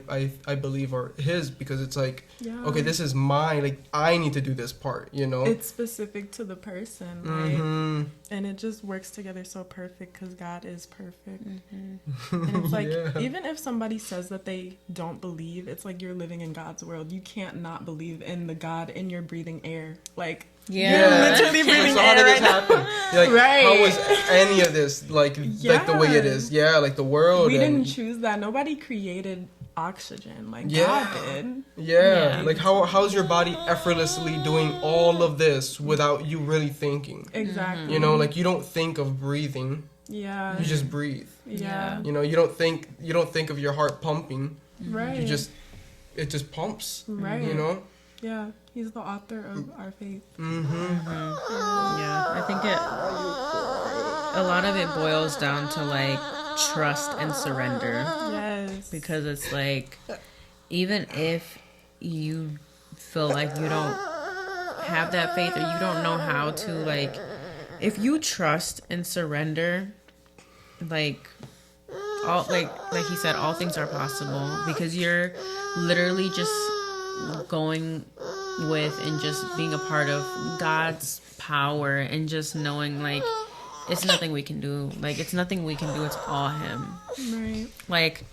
believe are his, because it's like okay, this is mine, like I need to do this part, you know. It's specific to the person, right? And it just works together so perfect because God is perfect. And it's like even if somebody says that they don't believe, it's like you're living in God's world. You can't not believe in the God in your breathing air, like you're literally breathing so air how did this right happen? Like, how was any of this like the way it is? Yeah, like the world. We didn't choose that. Nobody created oxygen. Like God did. Yeah. Like how's your body effortlessly doing all of this without you really thinking? Exactly. You know, like you don't think of breathing. Yeah. You just breathe. Yeah. You know, you don't think of your heart pumping. Right. It just pumps. Right. You know? Yeah. He's the author of our faith. Yeah, I think a lot of it boils down to like trust and surrender. Yes. Because it's like, even if you feel like you don't have that faith or you don't know how to, like, if you trust and surrender, like all like he said, all things are possible, because you're literally just going with and just being a part of God's power, and just knowing like it's nothing we can do. Like it's nothing we can do. It's all him. Right. Like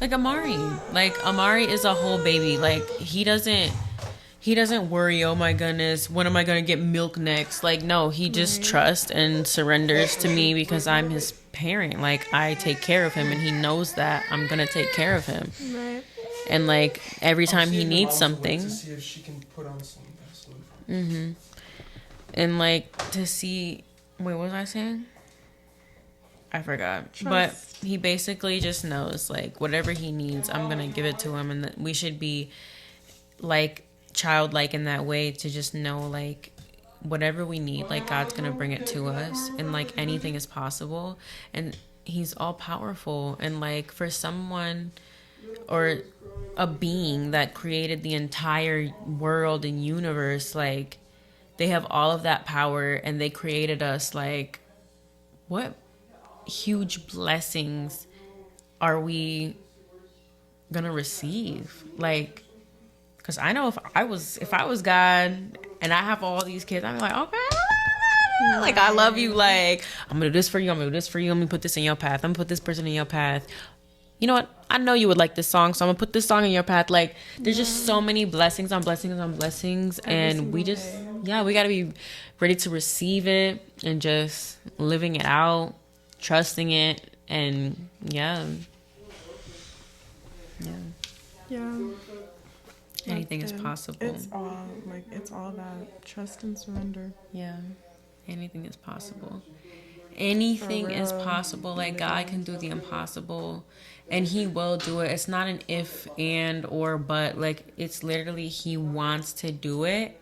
Amari. Like Amari is a whole baby. Like he doesn't worry, oh my goodness, when am I gonna get milk next? Like no, he just trusts and surrenders to me because I'm his parent. Like I take care of him, and he knows that I'm gonna take care of him. Right. And like every time he needs something, to see if she can put on some Vaseline. and like to see, wait, what was I saying? I forgot. Trust. But he basically just knows like whatever he needs, I'm gonna give it to him, and that we should be like childlike in that way, to just know like whatever we need, like God's gonna bring it to us, and like anything is possible, and he's all powerful. And like for someone or a being that created the entire world and universe, like they have all of that power, and they created us. Like what huge blessings are we gonna receive? Like, because I know if I was God and I have all these kids, I'm like, okay, like I love you, like I'm gonna do this for you, I'm gonna do this for you, I'm gonna put this in your path, I'm gonna put this person in your path. You know what? I know you would like this song, so I'm gonna put this song in your path. Like there's just so many blessings on blessings on blessings, and we just we gotta be ready to receive it and just living it out, trusting it, and yeah. Anything is possible. It's all that trust and surrender. Yeah, anything is possible. Anything is possible. Like God can do the impossible, and he will do it. It's not an if, and, or, but. Like it's literally he wants to do it,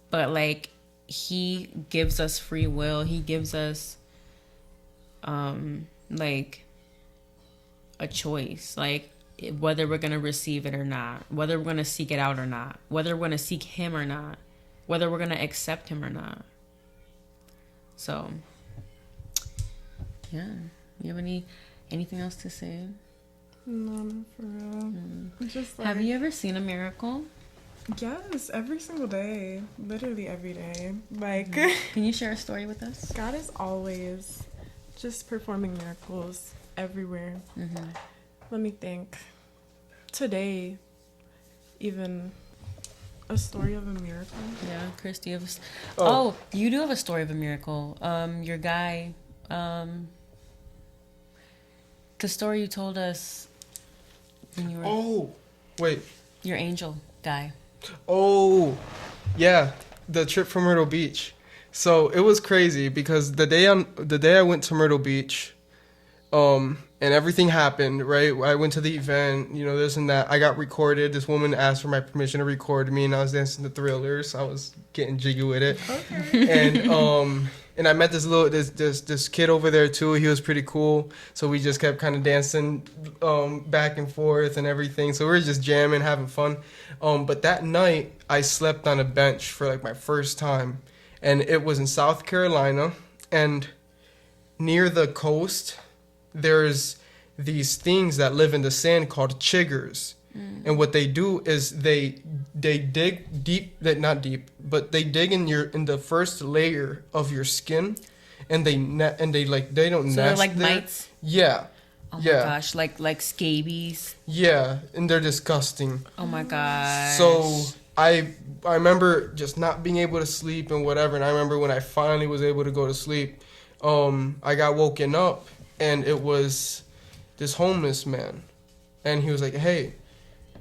but like he gives us free will. He gives us like a choice, like whether we're gonna receive it or not, whether we're gonna seek it out or not, whether we're gonna seek him or not, whether we're gonna accept him or not. So, yeah. You have anything else to say? No, not for real. Just like, have you ever seen a miracle? Yes, every single day. Literally every day. Like, Can you share a story with us? God is always just performing miracles everywhere. Let me think. Today, even A story of a miracle. Yeah, Chris, do you have Oh. you do have a story of a miracle. Your guy, the story you told us when you were Oh, wait. your angel guy. Oh, yeah, the trip from Myrtle Beach. So it was crazy because the day I went to Myrtle Beach, and everything happened, right? I went to the event, this and that. I got recorded. This woman asked for my permission to record me, and I was dancing the Thrillers. I was getting jiggy with it. Okay. And I met this kid over there too. He was pretty cool. So we just kept kind of dancing back and forth and everything. So we were just jamming, having fun. But that night I slept on a bench for like my first time, and it was in South Carolina, and near the coast there's these things that live in the sand called chiggers. And what they do is they dig deep, not deep, but they dig in the first layer of your skin, and they don't So they're nest like there. mites. Yeah. Oh Yeah. my gosh, like scabies. Yeah, and they're disgusting. Oh my gosh. So I remember just not being able to sleep and whatever, and I remember when I finally was able to go to sleep, I got woken up, and it was this homeless man, and he was like, "Hey,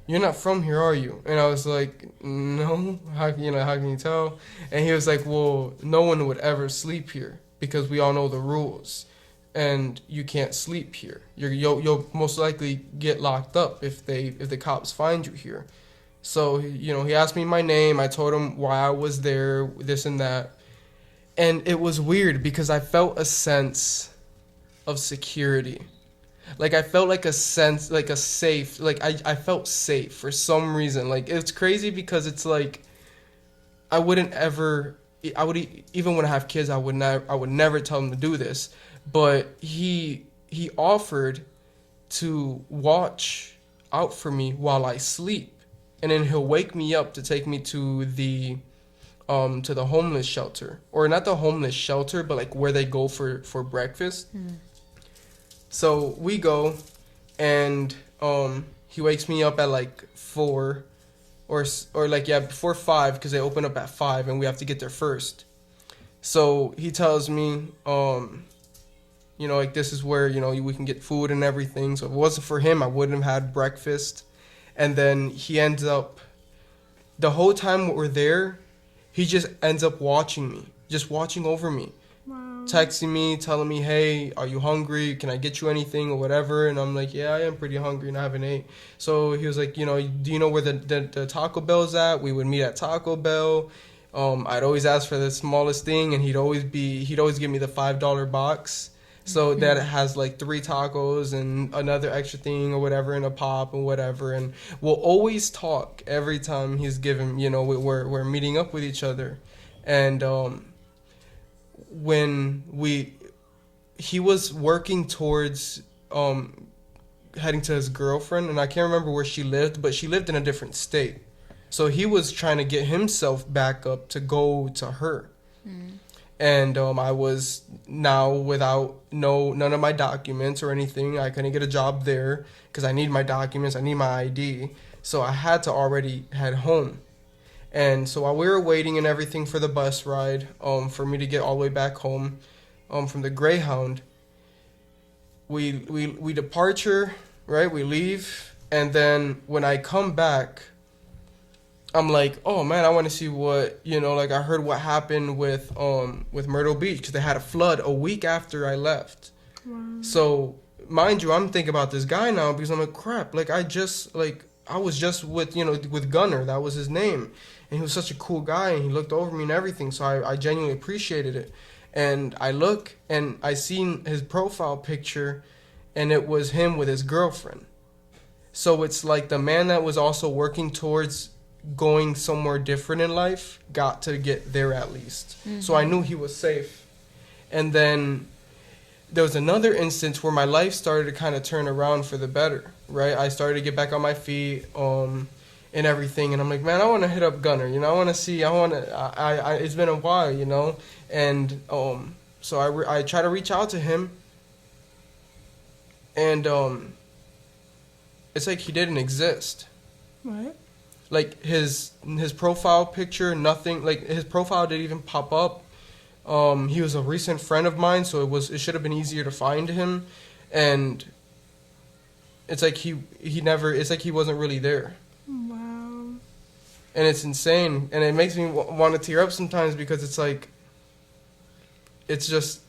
you're not from here, are you?" And I was like, "No, how can you tell?" And he was like, "Well, no one would ever sleep here because we all know the rules, and you can't sleep here. You'll most likely get locked up if the cops find you here." So he asked me my name. I told him why I was there, this and that, and it was weird because I felt a sense of security. Like I felt like a sense, like a safe, like I felt safe for some reason. Like it's crazy because it's like I wouldn't ever, even when I have kids, I would never tell them to do this. But he offered to watch out for me while I sleep, and then he'll wake me up to take me to the homeless shelter, or not the homeless shelter, but like where they go for breakfast. So we go, and he wakes me up at like 4, or like before 5, because they open up at 5 and we have to get there first. So he tells me, like this is where we can get food and everything. So if it wasn't for him, I wouldn't have had breakfast. And then he ends up, the whole time we're there, he just ends up watching me, just watching over me. Wow. Texting me, telling me, "Hey, are you hungry? Can I get you anything or whatever?" And I'm like, "Yeah, I am pretty hungry and I haven't ate." So he was like, "Do you know where the Taco Bell's at?" We would meet at Taco Bell. I'd always ask for the smallest thing, and he'd always give me the $5 box. So that it has like 3 tacos and another extra thing or whatever, and a pop and whatever. And we'll always talk every time he's giving, we're meeting up with each other. And when he was working towards heading to his girlfriend, and I can't remember where she lived, but she lived in a different state. So he was trying to get himself back up to go to her. And I was now without none of my documents or anything. I couldn't get a job there because I need my documents, I need my ID. So I had to already head home. And so while we were waiting and everything for the bus ride, for me to get all the way back home, from the Greyhound, we departure, right? We leave, and then when I come back, I'm like, oh man, I want to see what like I heard what happened with Myrtle Beach, because they had a flood a week after I left. Wow. So mind you, I'm thinking about this guy now because I'm like, crap, like I was just with with Gunner, that was his name. And he was such a cool guy, and he looked over me and everything, so I genuinely appreciated it. And I look, and I seen his profile picture, and it was him with his girlfriend. So it's like the man that was also working towards going somewhere different in life got to get there at least. So I knew he was safe. And then there was another instance where my life started to kind of turn around for the better, right? I started to get back on my feet, and everything, and I'm like, man, I want to hit up Gunner, I want to see, it's been a while, and so I try to reach out to him, and it's like he didn't exist. What? Like his profile picture, nothing. Like his profile didn't even pop up. He was a recent friend of mine, so it should have been easier to find him, and it's like he never. It's like he wasn't really there, Wow. and it's insane, and it makes me want to tear up sometimes because it's like, it's just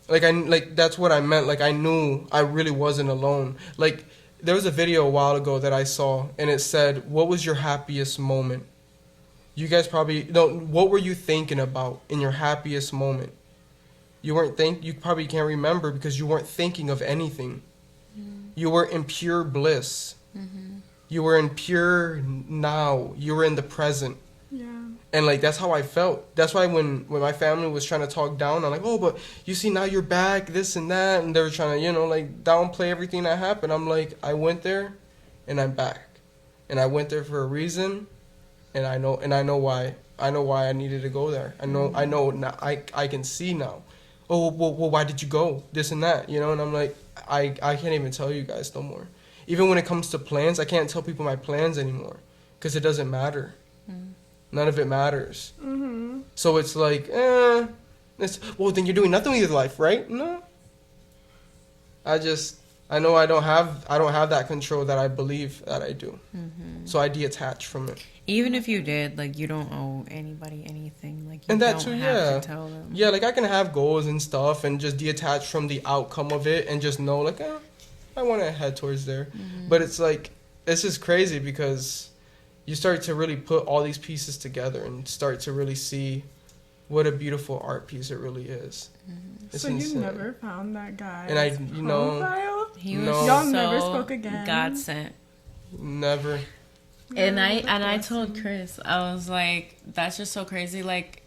like that's what I meant. Like I knew I really wasn't alone. Like there was a video a while ago that I saw, and it said, "What was your happiest moment?" You guys probably don't. What were you thinking about in your happiest moment? You probably can't remember because you weren't thinking of anything. You were in pure bliss. You were in pure now. You were in the present. Yeah. And like that's how I felt. That's why when my family was trying to talk down, I'm like, oh, but you see now you're back, this and that, and they were trying to like downplay everything that happened. I'm like, I went there, and I'm back, and I went there for a reason, and I know why. I know why I needed to go there. I know now. I can see now. Oh well, why did you go? This and that, and I'm like, I can't even tell you guys no more. Even when it comes to plans, I can't tell people my plans anymore, because it doesn't matter. None of it matters. Mm-hmm. So it's like, well, then you're doing nothing with your life, right? No. I know I don't have that control that I believe that I do. So I detach from it. Even if you did, like, you don't owe anybody anything. Like, you And that don't too, have to tell them. Yeah, like I can have goals and stuff and just detach from the outcome of it and just know, like, I want to head towards there. But it's like, it's just crazy because you start to really put all these pieces together and start to really see what a beautiful art piece it really is. It's So insane. you never found that guy? And I, profile? He was No. Y'all so never spoke again? God sent. Never. And Yeah, I that's told awesome. Chris, I was like, that's just so crazy. Like,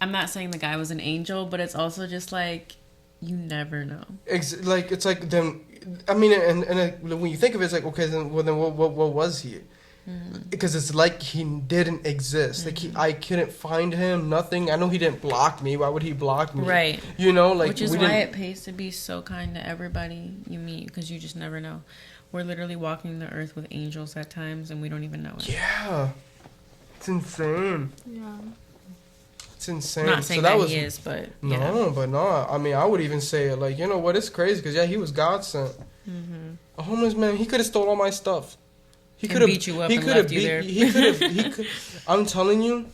I'm not saying the guy was an angel, but it's also just like, you never know. Like it's like them. I mean, and when you think of it, it's like, okay, then what was he? Because it's like he didn't exist. Like I couldn't find him. Nothing. I know he didn't block me. Why would he block me? Right. Like Which is we why didn't. it pays to be so kind to everybody you meet, because you just never know. We're literally walking the earth with angels at times, and we don't even know it. Yeah, it's insane. Yeah. It's insane. Not saying so that that was he is, but no, yeah. but no. I mean, I would even say it like, you know what? It's crazy because he was God sent. A homeless man. He could have stole all my stuff. He And could have beat you up He and could have left you there. He could have. He could. I'm telling you,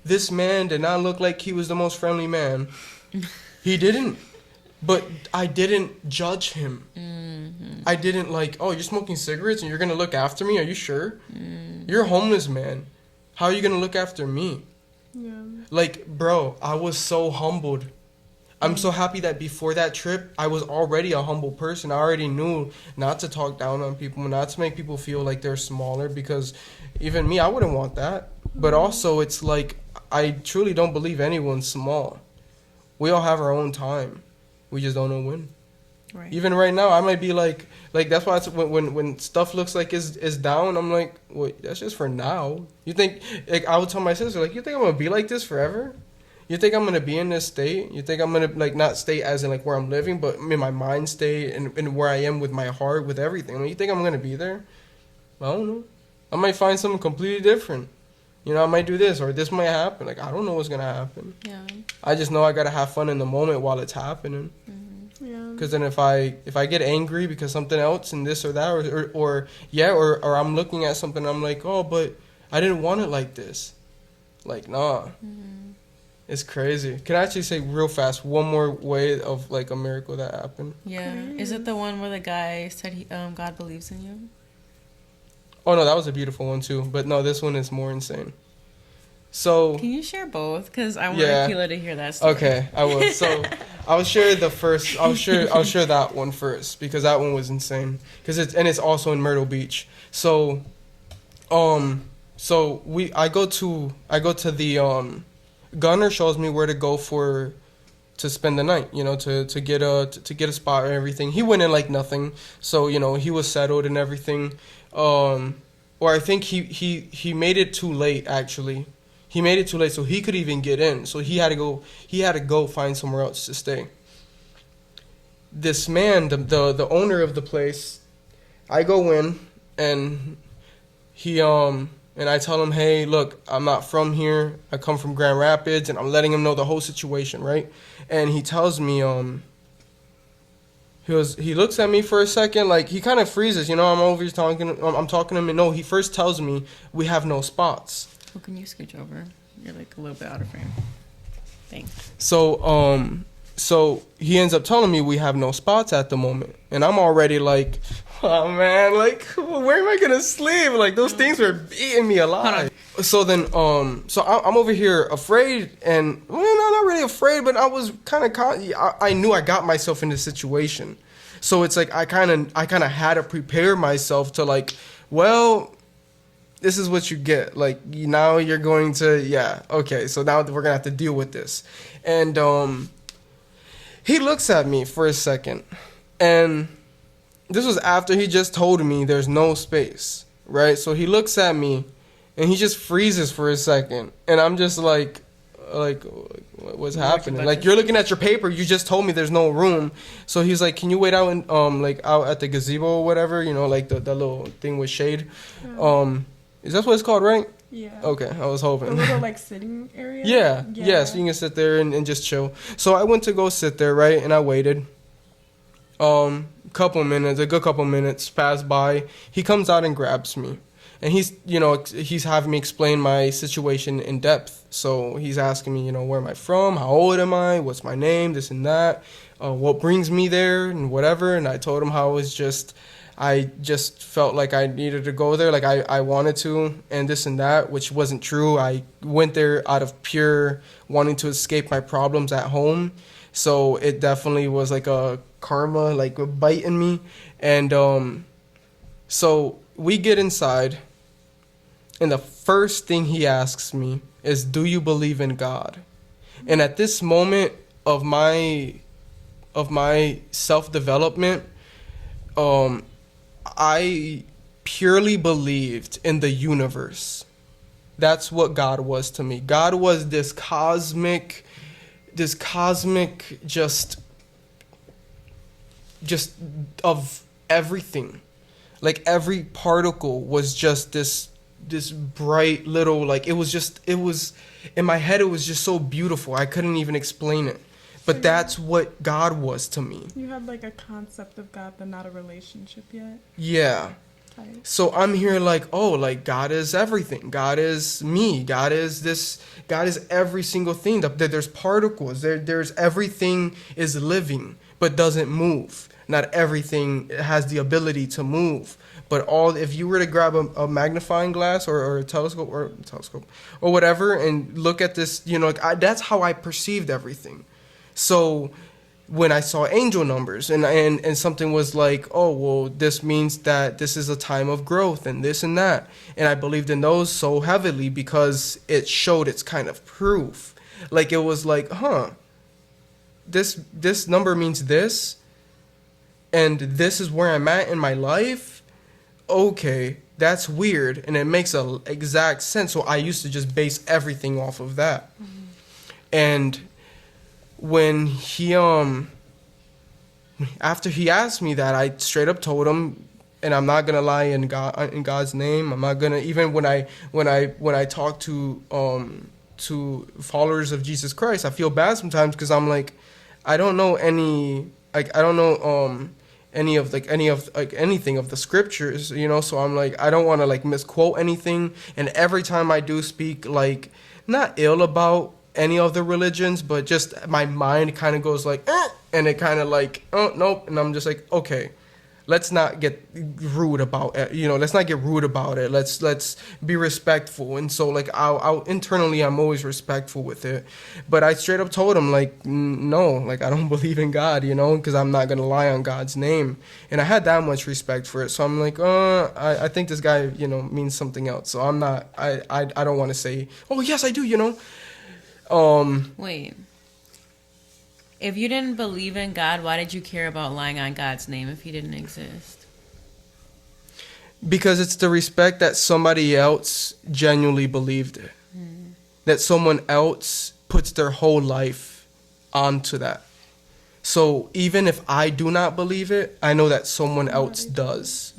this man did not look like he was the most friendly man. He didn't. But I didn't judge him. I didn't like, oh, you're smoking cigarettes and you're gonna look after me? Are you sure? You're a homeless man. How are you gonna look after me? Yeah. Like, bro, I was so humbled. I'm so happy that before that trip, I was already a humble person. I already knew not to talk down on people, not to make people feel like they're smaller, because even me, I wouldn't want that. But also, it's like, I truly don't believe anyone's small. We all have our own time. We just don't know when. Right. Even right now, I might be like that's why it's, when stuff looks like is down, I'm like, wait, that's just for now. You think, like, I would tell my sister, like, you think I'm gonna be like this forever? You think I'm gonna be in this state? You think I'm gonna, like, not state as in like where I'm living, but in my mind state and where I am with my heart, with everything? Like, you think I'm gonna be there? I don't know. I might find something completely different. I might do this, or this might happen. Like, I don't know what's gonna happen. Yeah. I just know I gotta have fun in the moment while it's happening. Yeah. Because then if I get angry because something else and this or that, or I'm looking at something, I'm like, oh, but I didn't want it like this. Like, nah. It's crazy. Can I actually say real fast one more way of, like, a miracle that happened? Yeah. Is it the one where the guy said God believes in you? Oh, no, that was a beautiful one, too. But, no, this one is more insane. So... Can you share both? Because I want Yeah. Akila to hear that story. Okay, I will. So, I'll share the first. I'll share that one first because that one was insane. It's also in Myrtle Beach. So, I go to the Gunner shows me where to go to spend the night. To get a spot and everything. He went in like nothing. So he was settled and everything. Or I think he made it too late actually. He made it too late, so he could even get in. So he had to go find somewhere else to stay. This man, the owner of the place, I go in, and and I tell him, hey, look, I'm not from here. I come from Grand Rapids, and I'm letting him know the whole situation, right? And he tells me, he looks at me for a second, like he kind of freezes, I'm over here I'm talking to him, and no, he first tells me we have no spots. Well, can you scooch over? You're like a little bit out of frame. Thanks. So he ends up telling me we have no spots at the moment, and I'm already like, oh man, like where am I gonna sleep? Like those things were beating me alive. So then, so I'm over here afraid, and well, no, not really afraid, but I was kind of I knew I got myself in this situation, so it's like I kind of had to prepare myself to like, well, this is what you get. Like now you're going to, yeah, okay. So now we're gonna have to deal with this, and he looks at me for a second, and this was after he just told me there's no space, right? So he looks at me, and he just freezes for a second, and I'm just like what's happening? Like you're looking at your paper, you just told me there's no room. So he's like, can you wait out in like out at the gazebo or whatever, like the little thing with shade. Is that what it's called, right? Yeah. Okay, I was hoping. A little like sitting area? Yeah, so you can sit there and just chill. So I went to go sit there, right? And I waited. A good couple minutes pass by. He comes out and grabs me. And he's having me explain my situation in depth. So he's asking me, where am I from? How old am I? What's my name? This and that. What brings me there and whatever. And I told him how I just felt like I needed to go there, like I wanted to, and this and that, which wasn't true. I went there out of pure wanting to escape my problems at home. So it definitely was like a karma, like a bite in me. And so we get inside, and the first thing he asks me is, do you believe in God? And at this moment of my self-development, I purely believed in the universe. That's what God was to me. God was this cosmic just of everything. Like every particle was just this bright little, like it was in my head, it was just so beautiful. I couldn't even explain it. But that's what God was to me. You have like a concept of God, but not a relationship yet. Yeah. Tight. So I'm here like, oh, like God is everything. God is me. God is this. God is every single thing. There's particles. There's everything is living, but doesn't move. Not everything has the ability to move. But if you were to grab a magnifying glass or a telescope or whatever and look at this, that's how I perceived everything. So when I saw angel numbers and something was like, oh, well, this means that this is a time of growth and this and that. And I believed in those so heavily because it showed its kind of proof. Like it was like, this number means this, and this is where I'm at in my life. Okay, that's weird, and it makes a exact sense. So I used to just base everything off of that. Mm-hmm. And when he after he asked me that, I straight up told him, and I'm not gonna lie, in God's name, I'm not gonna, even when I talk to followers of Jesus Christ, I feel bad sometimes because I'm like, I don't know any anything of the scriptures, so I'm like, I don't want to like misquote anything. And every time I do speak, like, not ill about any of the religions, but just my mind kind of goes like, and it kind of like, oh, nope. And I'm just like, okay, let's not get rude about it. Let's not get rude about it. Let's be respectful. And so like I'll internally, I'm always respectful with it. But I straight up told him like, no, like I don't believe in God, because I'm not going to lie on God's name. And I had that much respect for it. So I'm like, I think this guy, means something else. So I'm not, I don't want to say, oh yes, I do, Wait. If you didn't believe in God, why did you care about lying on God's name if he didn't exist? Because it's the respect that somebody else genuinely believed it. That someone else puts their whole life onto that. So even if I do not believe it, I know that someone else does.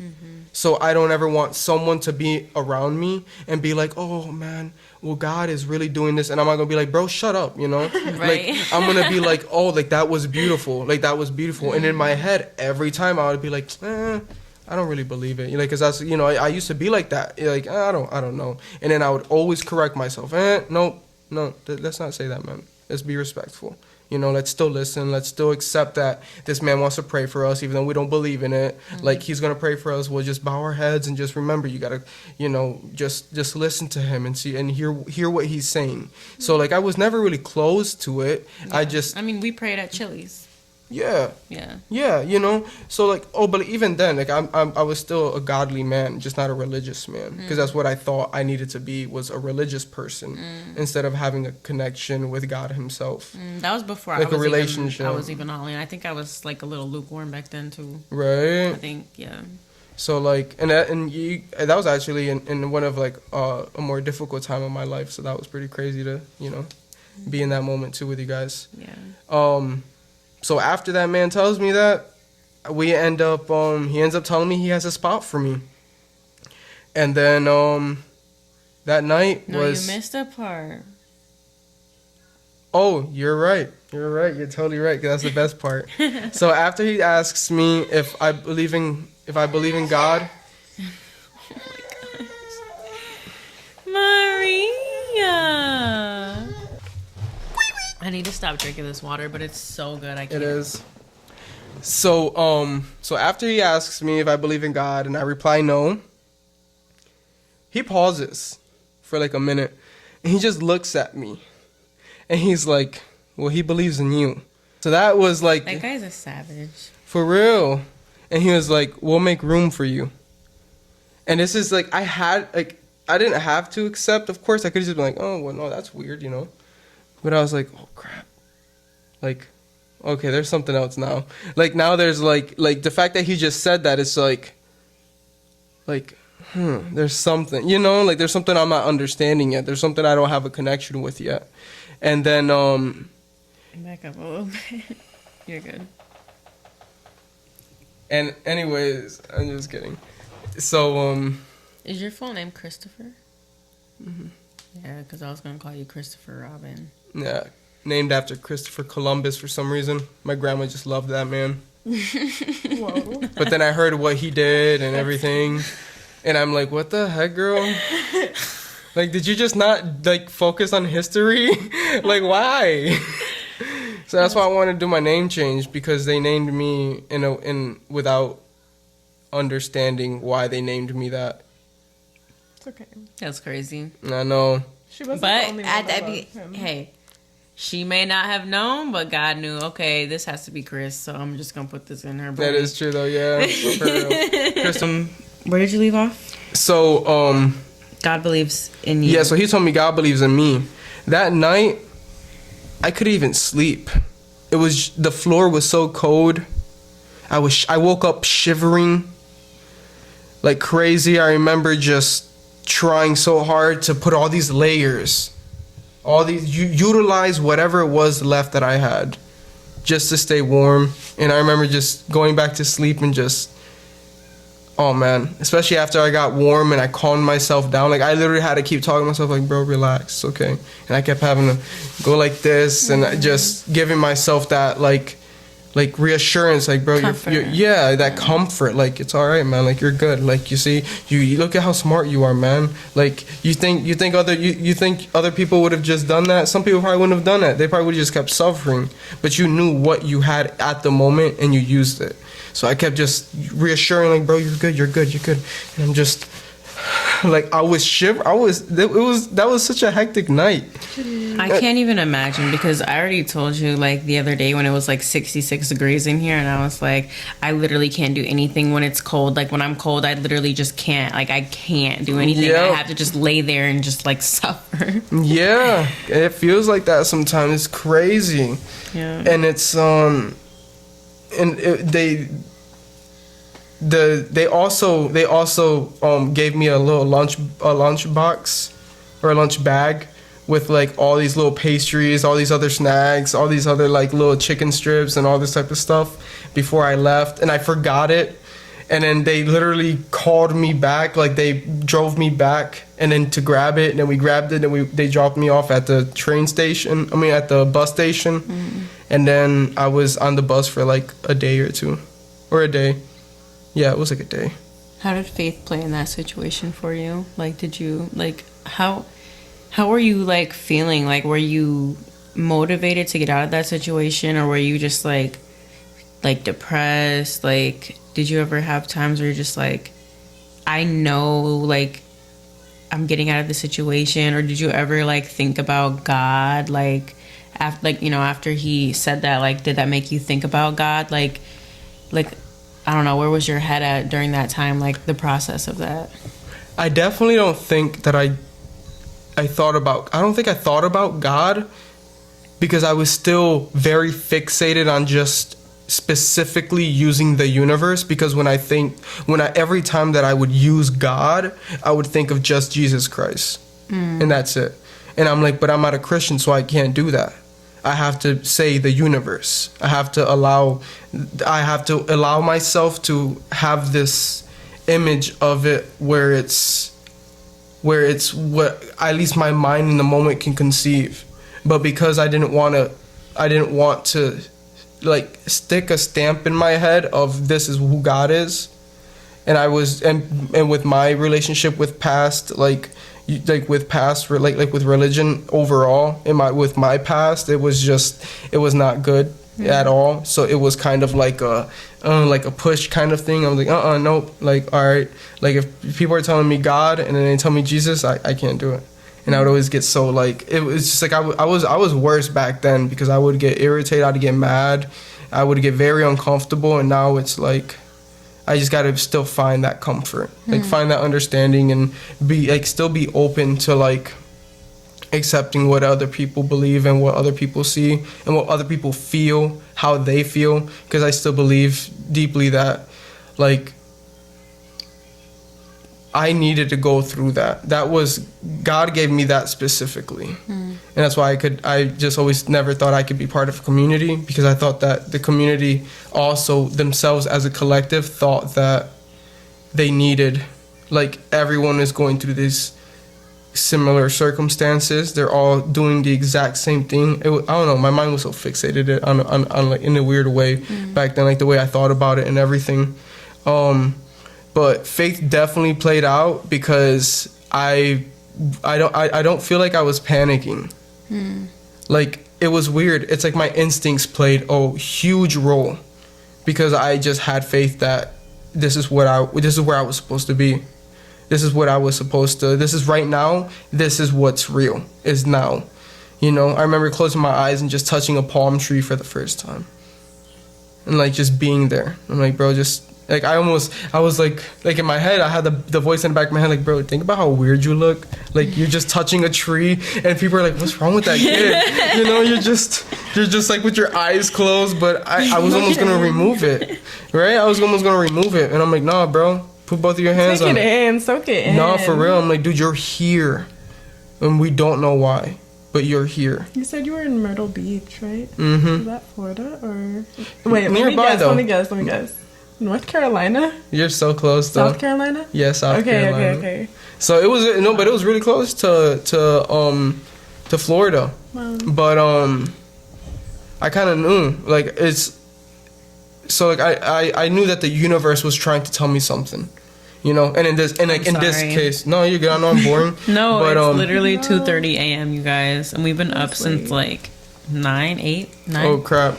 So I don't ever want someone to be around me and be like, oh man, well, God is really doing this. And I'm not going to be like, bro, shut up, you know? Right. Like, I'm going to be like, oh, like, that was beautiful. Like, that was beautiful. And in my head, every time I would be like, I don't really believe it. Like, because that's, you know, I used to be like that. Like, I don't know. And then I would always correct myself. No, let's not say that, man. Let's be respectful. You know, let's still listen. Let's still accept that this man wants to pray for us, even though we don't believe in it. Like, he's going to pray for us. We'll just bow our heads and just remember, you got to, you know, just listen to him and see and hear what he's saying. So, like, I was never really close to it. Yeah. I mean, we prayed at Chili's. Yeah, you know. So like, but even then, like, I was still a godly man, just not a religious man, because that's what I thought I needed to be, was a religious person instead of having a connection with God Himself. That was before like a relationship. I was even all in. I think I was like a little lukewarm back then too. Right. I think So like, that was actually in one of like a more difficult time of my life. So that was pretty crazy to, you know, be in that moment too with you guys. Yeah. So after that man tells me that, he ends up telling me he has a spot for me. And then that night you missed a part. Oh, you're right. You're totally right. 'Cause that's the best part. So after he asks me if I believe in God. Maria. I need to stop drinking this water, but it's so good. I can't. It is. So after he asks me if I believe in God and I reply no, he pauses for like a minute and he just looks at me and he's like, well, he believes in you. So that was like, that guy's a savage. For real. And he was like, we'll make room for you. And this is like, I didn't have to accept. Of course, I could have just been like, oh, well, no, that's weird, you know. But I was like, oh, crap. Like, okay, there's something else now. Like, now there's, like the fact that he just said that, it's like, there's something. You know, like, there's something I'm not understanding yet. There's something I don't have a connection with yet. And then, back up a little bit. You're good. And anyways, I'm just kidding. So, is your full name Christopher? Mm-hmm. Yeah, because I was going to call you Christopher Robin. Yeah, named after Christopher Columbus for some reason. My grandma just loved that man. Whoa. But then I heard what he did and everything. And I'm like, what the heck, girl? Like, did you just not, like, focus on history? Like, why? So that's why I wanted to do my name change, because they named me without understanding why they named me that. It's okay. That's crazy. I know. She wasn't the only one that loved him. Hey, she may not have known, but God knew. Okay, this has to be Chris, so I'm just gonna put this in her brain. That is true, though. Yeah, for real. Chris, where did you leave off? So, God believes in you. Yeah, so he told me God believes in me. That night, I couldn't even sleep. The floor was so cold. I woke up shivering like crazy. I remember just trying so hard to put all these layers, utilize whatever it was left that I had just to stay warm. And I remember just going back to sleep and just, oh man, especially after I got warm and I calmed myself down. Like, I literally had to keep talking to myself like, bro, relax, okay? And I kept having to go like this and just giving myself that like reassurance, like, bro, you're that comfort, like, it's all right, man, like, you're good, like, you see, you look at how smart you are, man, like, you think other people would have just done that? Some people probably wouldn't have done that. They probably would have just kept suffering, but you knew what you had at the moment and you used it. So I kept just reassuring, like, bro, you're good, and I'm just like, that was such a hectic night. I can't even imagine, because I already told you, like, the other day when it was like 66 degrees in here, and I was like, I literally can't do anything when it's cold. Like, when I'm cold, I literally just can't. Like, I can't do anything. Yep. I have to just lay there and just like suffer. Yeah, it feels like that sometimes. It's crazy. Yeah. And it's they also gave me a little lunch box or a lunch bag with like all these little pastries, all these other snacks, all these other like little chicken strips and all this type of stuff before I left, and I forgot it. And then they literally called me back, like they drove me back, and then to grab it, and then we grabbed it, and they dropped me off at the train station. I mean, at the bus station, and then I was on the bus for like a day or two, or a day. Yeah, it was like a day. How did faith play in that situation for you? Like, did you like how were you like feeling? Like, were you motivated to get out of that situation, or were you just like depressed? Like, did you ever have times where you're just like, I know, like, I'm getting out of the situation? Or did you ever like think about God? Like, after, like, you know, after he said that, like, did that make you think about God? Like, I don't know, where was your head at during that time? Like, the process of that. I definitely don't think that I thought about. I don't think I thought about God because I was still very fixated on just specifically using the universe, because every time that I would use God, I would think of just Jesus Christ, and that's it. And I'm like, but I'm not a Christian, so I can't do that. I have to say the universe. I have to allow myself to have this image of it where it's what at least my mind in the moment can conceive. But because I didn't want to like stick a stamp in my head of this is who God is, and I was and with my relationship with past with religion overall with my past, it was not good at all. So it was kind of like a push kind of thing. I was like nope, like all right, like if people are telling me God and then they tell me Jesus, I can't do it. And I would always get so like, it was just like I was worse back then because I would get irritated, I'd get mad, I would get very uncomfortable, and now it's like I just gotta still find that comfort, like find that understanding, and still be open to like accepting what other people believe and what other people see and what other people feel, how they feel, because I still believe deeply that like I needed to go through that. That was, God gave me that specifically. And that's why I just always never thought I could be part of a community, because I thought that the community also themselves as a collective thought that they needed, like everyone is going through these similar circumstances. They're all doing the exact same thing. I don't know, my mind was so fixated on like in a weird way back then, like the way I thought about it and everything. But faith definitely played out because I don't feel like I was panicking. Like it was weird. It's like my instincts played a huge role because I just had faith that this is where I was supposed to be. This is what I was supposed to. This is right now. This is what's real. Is now. You know, I remember closing my eyes and just touching a palm tree for the first time, and like just being there. I'm like, bro, just. Like I was like in my head I had the voice in the back of my head like, bro, think about how weird you look, like you're just touching a tree and people are like, what's wrong with that kid? You know, you're just like with your eyes closed. But I was almost gonna remove it, right? I was almost gonna remove it, and I'm like, nah, bro, put both of your hands on it. Soak it in. Nah, for real. I'm like, dude, you're here and we don't know why, but you're here. You said you were in Myrtle Beach, right? Is that Florida or wait, nearby let me guess. North Carolina? You're so close though. South Carolina? Yeah, South Carolina. Okay. So it was but it was really close to Florida. Wow. But I kind of knew like it's so like I knew that the universe was trying to tell me something, you know. And in this case, no, you're good. I know I'm boring. No, but it's literally 2:30 a.m. you guys, and we've been up since like 9. Oh crap.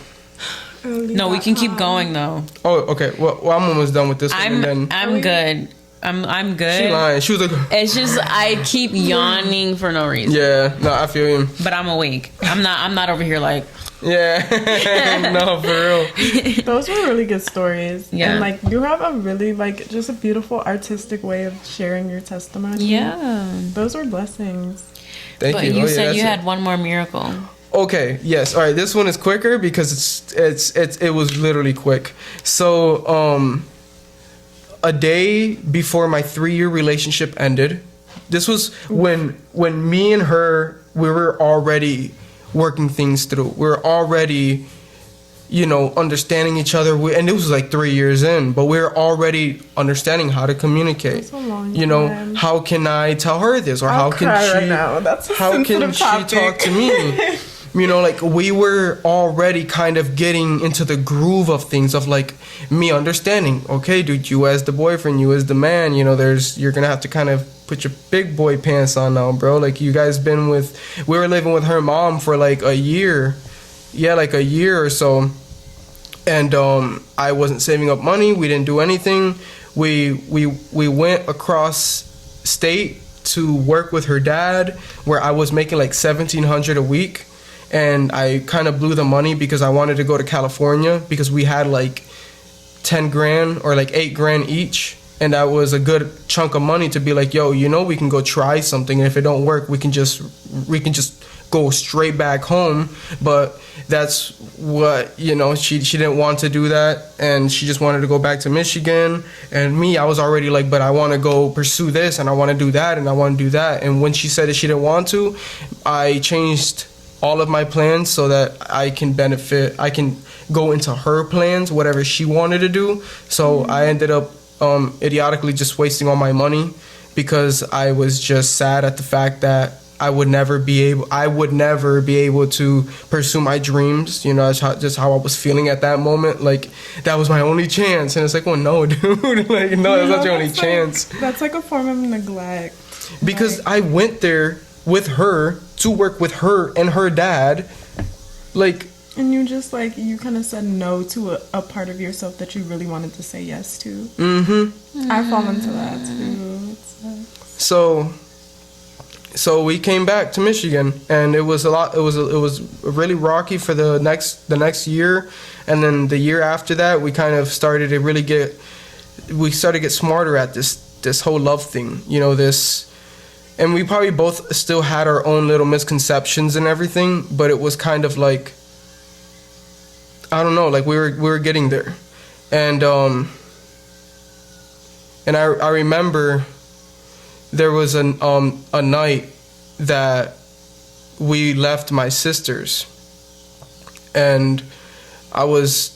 No, we can keep going though. Oh, okay. Well, I'm almost done with this one. I'm good. I'm good. She lying. She was like. It's just I keep yawning for no reason. Yeah. No, I feel you. But I'm awake. I'm not over here like. Yeah. No, for real. Those were really good stories. Yeah. And like you have a really like just a beautiful artistic way of sharing your testimony. Yeah. Those were blessings. Thank you. But you said you had one more miracle. Okay, yes. All right, this one is quicker because it was literally quick. So, a day before my 3-year relationship ended. This was when me and her were already working things through. We were already, you know, understanding each other. And it was like 3 years in, but we were already understanding how to communicate. That's a long you know, time. how can I tell her this, or I'll how can cry she? right now. That's a how can sensitive she topic. talk to me? You know, like we were already kind of getting into the groove of things, of like me understanding. Okay, dude, you as the boyfriend, you as the man. You know, you're gonna have to kind of put your big boy pants on now, bro. Like you guys we were living with her mom for like a year, yeah, like a year or so. And I wasn't saving up money. We didn't do anything. We went across state to work with her dad, where I was making like $1,700 a week, and I kind of blew the money because I wanted to go to California because we had like 10 grand or like 8 grand each, and that was a good chunk of money to be like, yo, you know, we can go try something, and if it don't work, we can just go straight back home. But that's what, you know, she didn't want to do that, and she just wanted to go back to Michigan. And me, I was already like, but I want to go pursue this, and I want to do that, and I want to do that. And when she said that she didn't want to, I changed all of my plans so that I can go into her plans, whatever she wanted to do. So I ended up idiotically just wasting all my money because I was just sad at the fact that I would never be able to pursue my dreams. You know, that's just how I was feeling at that moment. Like, that was my only chance. And it's like, well, no, dude. Like, no, that's not your only chance. That's like a form of neglect. Because I went there with her to work with her and her dad. Like, and you just like, you kind of said no to a part of yourself that you really wanted to say yes to. Mm-hmm. I fall into that too. It sucks. So we came back to Michigan, and it was really rocky for the next year, and then the year after that we kind of started to get smarter at this whole love thing, you know, and we probably both still had our own little misconceptions and everything, but it was kind of like, I don't know, like we were getting there. And I remember there was a night that we left my sister's, and I was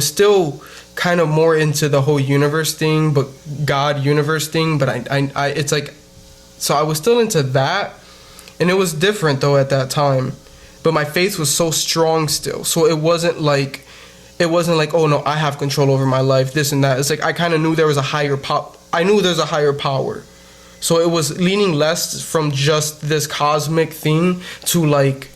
still kind of more into the whole universe thing, but God universe thing, but I it's like, so I was still into that, and it was different though at that time, but my faith was so strong still, so it wasn't like, oh no, I have control over my life, this and that. It's like I kind of knew there was a higher there's a higher power. So it was leaning less from just this cosmic thing to like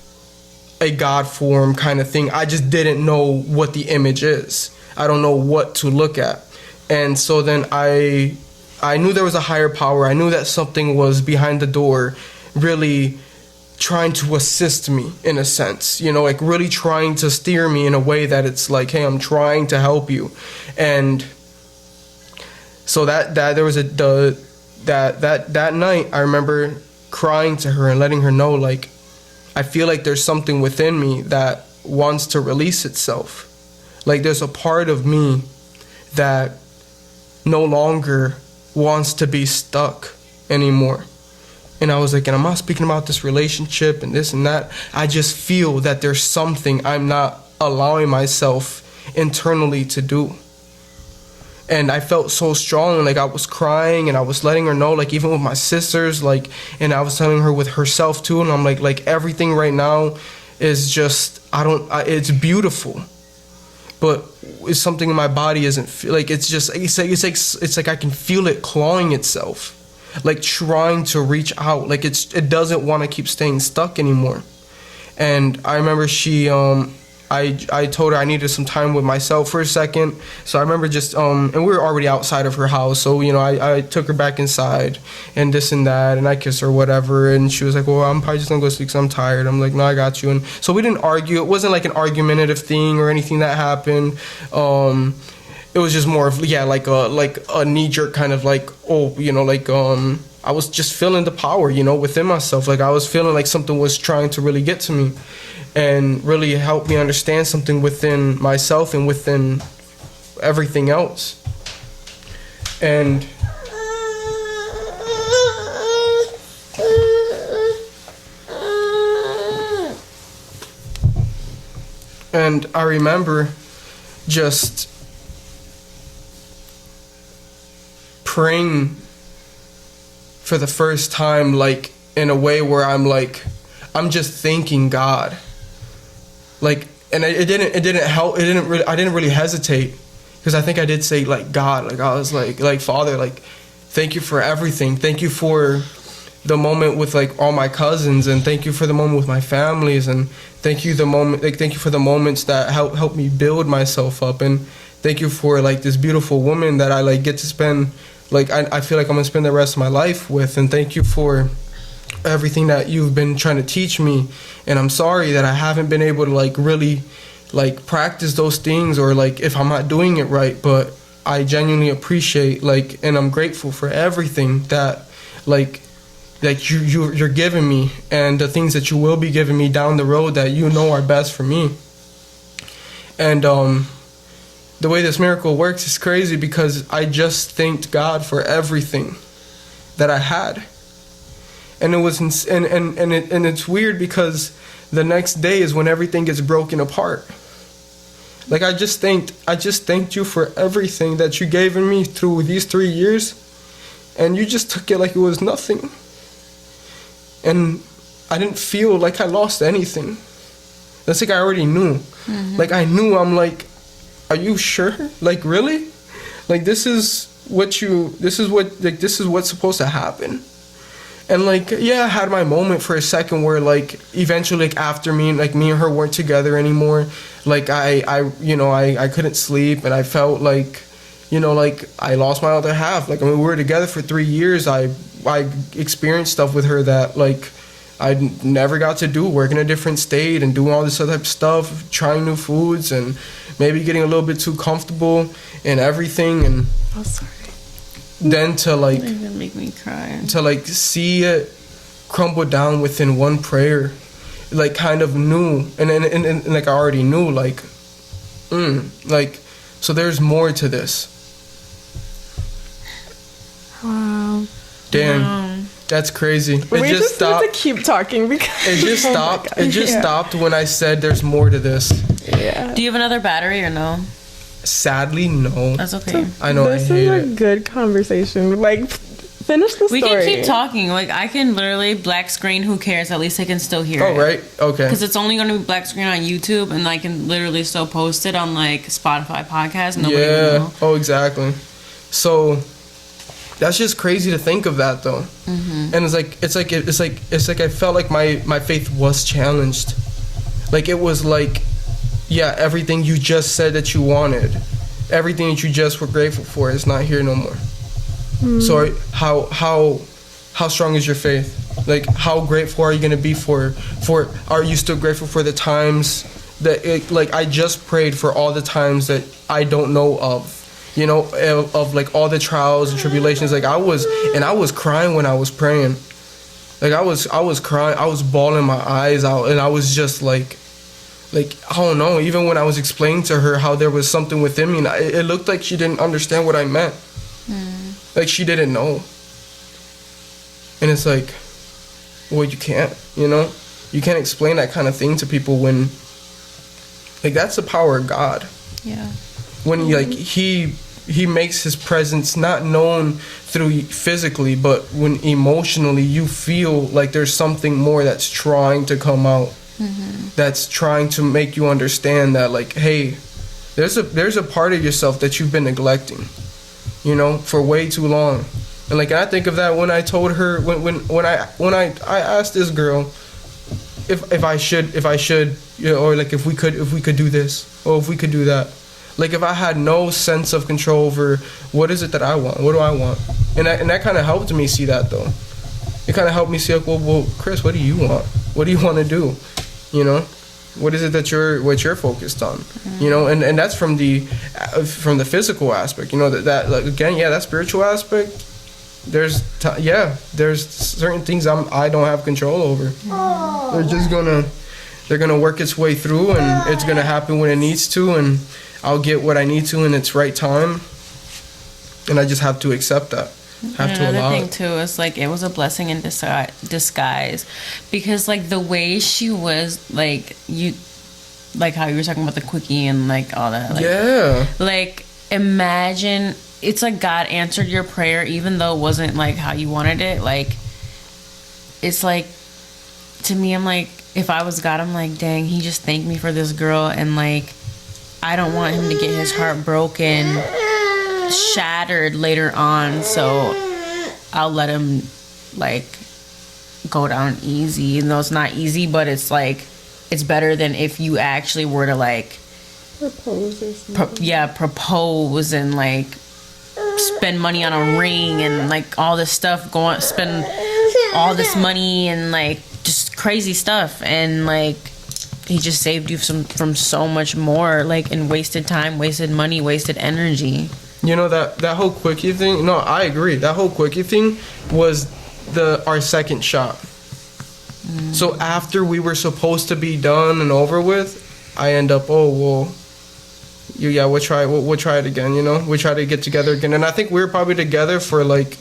a God form kind of thing. I just didn't know what the image is. I don't know what to look at. And so then I knew there was a higher power. I knew that something was behind the door, really trying to assist me in a sense, you know, like really trying to steer me in a way that it's like, hey, I'm trying to help you. And so that there was that night I remember crying to her and letting her know, like, I feel like there's something within me that wants to release itself. Like there's a part of me that no longer wants to be stuck anymore. And I was like, and I'm not speaking about this relationship and this and that. I just feel that there's something I'm not allowing myself internally to do. And I felt so strong, like I was crying and I was letting her know, like even with my sisters, like, and I was telling her with herself too. And I'm like everything right now is just, it's beautiful, but it's something in my body isn't like, it's like I can feel it clawing itself, like trying to reach out, like it doesn't want to keep staying stuck anymore. And I remember I told her I needed some time with myself for a second. So I remember just and we were already outside of her house, so you know, I took her back inside and this and that, and I kissed her, whatever, and she was like, well, I'm probably just gonna go sleep because I'm tired. I'm like, no, I got you. And so we didn't argue. It wasn't like an argumentative thing or anything that happened. It was just more of, yeah, like a knee-jerk kind of like, oh, you know, like I was just feeling the power, you know, within myself. Like I was feeling like something was trying to really get to me and really help me understand something within myself and within everything else. And And I remember just praying for the first time, like in a way where I'm just thanking God. Like, and it didn't help. I didn't really hesitate, because I think I did say like God. Like I was like Father, like thank you for everything. Thank you for the moment with like all my cousins, and thank you for the moment with my families, and thank you for the moments that help me build myself up, and thank you for like this beautiful woman that I like get to spend, like I feel like I'm gonna spend the rest of my life with, and thank you for everything that you've been trying to teach me. And I'm sorry that I haven't been able to like really like practice those things, or like if I'm not doing it right, but I genuinely appreciate like, and I'm grateful for everything that like you're giving me, and the things that you will be giving me down the road that you know are best for me. And the way this miracle works is crazy, because I just thanked God for everything that I had. And it was and it's weird, because the next day is when everything gets broken apart. Like I just thanked you for everything that you gave me through these 3 years, and you just took it like it was nothing. And I didn't feel like I lost anything. That's like I already knew. Mm-hmm. Like I knew, I'm like, are you sure? Like really? Like this is what's supposed to happen. And like, yeah, I had my moment for a second where like eventually, like after me and her weren't together anymore. Like I couldn't sleep, and I felt like, like I lost my other half. Like, I mean, we were together for 3 years. I experienced stuff with her that like I never got to do, working in a different state and doing all this other type of stuff, trying new foods, and maybe getting a little bit too comfortable and everything. And oh, sorry. Then to like make me cry. To like see it crumble down within one prayer, like kind of knew, and like I already knew, like like, so there's more to this. Wow. Damn. Wow. That's crazy. We just stopped. Need to keep talking, because it just stopped. It just stopped when I said there's more to this. Yeah. Do you have another battery or no? Sadly, no. That's okay. I know. This is a good conversation. Like, finish the story. We can keep talking. Like, I can literally black screen. Who cares? At least I can still hear it. Oh, right. Okay. Because it's only going to be black screen on YouTube, and I can literally still post it on like Spotify podcast. Nobody will know. Oh, exactly. So that's just crazy to think of that, though. Mm-hmm. And it's like I felt like my faith was challenged. Like it was like, yeah, everything you just said that you wanted, everything that you just were grateful for is not here no more. So how strong is your faith? Like, how grateful are you going to be for are you still grateful for the times that like I just prayed for all the times that I don't know of, of like all the trials and tribulations. Like I was crying when I was praying. Like I was crying, I was bawling my eyes out, and I was just like I don't know, even when I was explaining to her how there was something within me, and it looked like she didn't understand what I meant. Like she didn't know. And it's like, well, you can't, you can't explain that kind of thing to people when, like, that's the power of God. Yeah. When like he makes his presence not known through physically, but when emotionally you feel like there's something more that's trying to come out. Mm-hmm. That's trying to make you understand that, like, hey, there's a part of yourself that you've been neglecting, for way too long. And like I think of that when I told her, when I asked this girl if I should, or like if we could do this, or if we could do that. Like if I had no sense of control over what is it that I want, what do I want, and that kind of helped me see that, though. It kind of helped me see, like, well, Chris, what do you want? What do you want to do? What is it that you're focused on? Mm-hmm. And that's from the physical aspect. That like, again, yeah, that spiritual aspect. There's certain things I don't have control over. Mm-hmm. They're gonna work its way through, and it's gonna happen when it needs to, and I'll get what I need to in its right time, and I just have to accept that. Another thing too is like it was a blessing in disguise, because like the way she was, like, like how you were talking about the quickie and like all that. Like, Yeah. Like, imagine it's like God answered your prayer even though it wasn't like how you wanted it. Like, it's like, to me, I'm like, if I was God, I'm like, dang, he just thanked me for this girl, and like, I don't want him to get his heart broken, shattered later on, so I'll let him like go down easy. Even though it's not easy, but it's like, it's better than if you actually were to like Propose or something. propose and like spend money on a ring and like all this stuff, go on, spend all this money and like just crazy stuff, and like he just saved you from so much more, like, in wasted time, wasted money, wasted energy. You know, that whole quickie thing, no, I agree. That whole quickie thing was our second shot. So after we were supposed to be done and over with, I end up, oh, well, yeah, we'll try it again, you know? We try to get together again. And I think we were probably together for like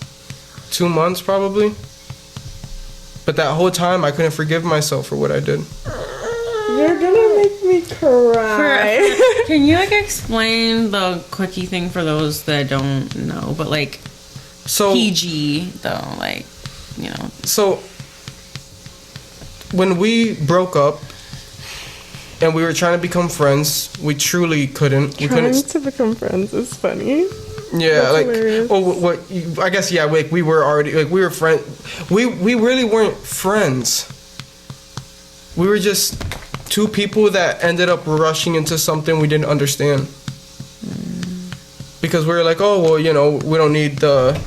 2 months probably. But that whole time, I couldn't forgive myself for what I did. You're gonna make me cry. Can you like explain the quickie thing for those that don't know? But like, So PG though, like, you know. So when we broke up and we were trying to become friends, we truly couldn't. We Trying couldn't. to become friends is funny. Yeah, That's like, hilarious. I guess, yeah, like we were already, like, we were friends. We really weren't friends. We were just two people that ended up rushing into something we didn't understand. Because we were like, oh, well, you know, we don't need the,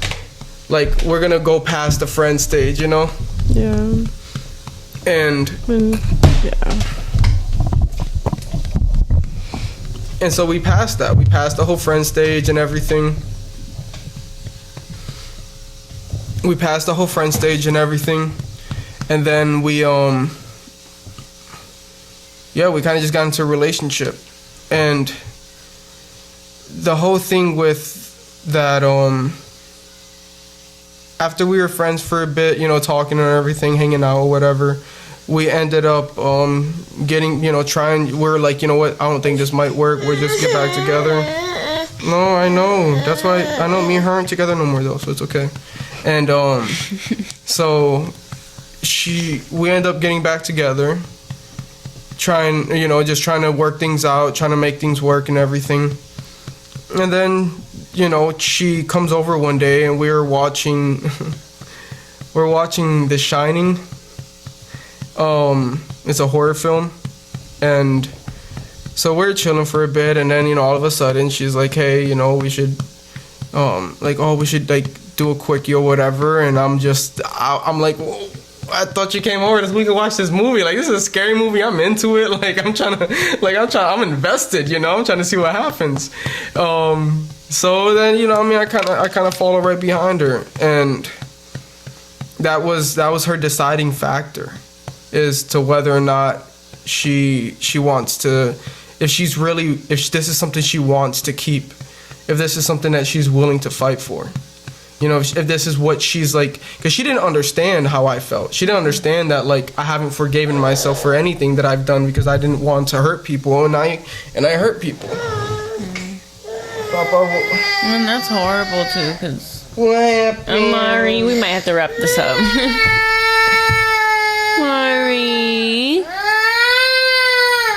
like, we're gonna go past the friend stage, you know? Yeah. And Yeah. And so we passed that. We passed the whole friend stage and everything. We passed the whole friend stage and everything. And then we kind of just got into a relationship. And the whole thing with that, after we were friends for a bit, you know, talking and everything, hanging out or whatever, we ended up getting, you know, we're like, you know what, I don't think this might work, we'll just get back together. No, I know, that's why, I know me and her aren't together no more though, so it's okay. And so we end up getting back together, trying to work things out, trying to make things work and everything. And then, you know, she comes over one day and we're watching The Shining. It's a horror film, and so we're chilling for a bit, and then, you know, all of a sudden she's like, hey, you know, we should do a quickie or whatever, and I'm like, whoa, I thought you came over so we could watch this movie. Like, this is a scary movie. I'm into it. I'm invested, you know. I'm trying to see what happens. So then, you know, I mean, I kind of follow right behind her, and that was her deciding factor, is to whether or not she wants to, if this is something she wants to keep, if this is something that she's willing to fight for. You know, if this is what she's like, because she didn't understand how I felt. She didn't understand that, like, I haven't forgiven myself for anything that I've done because I didn't want to hurt people, and I hurt people. Papa, And that's horrible too, because what happened? Mari, we might have to wrap this up. Mari,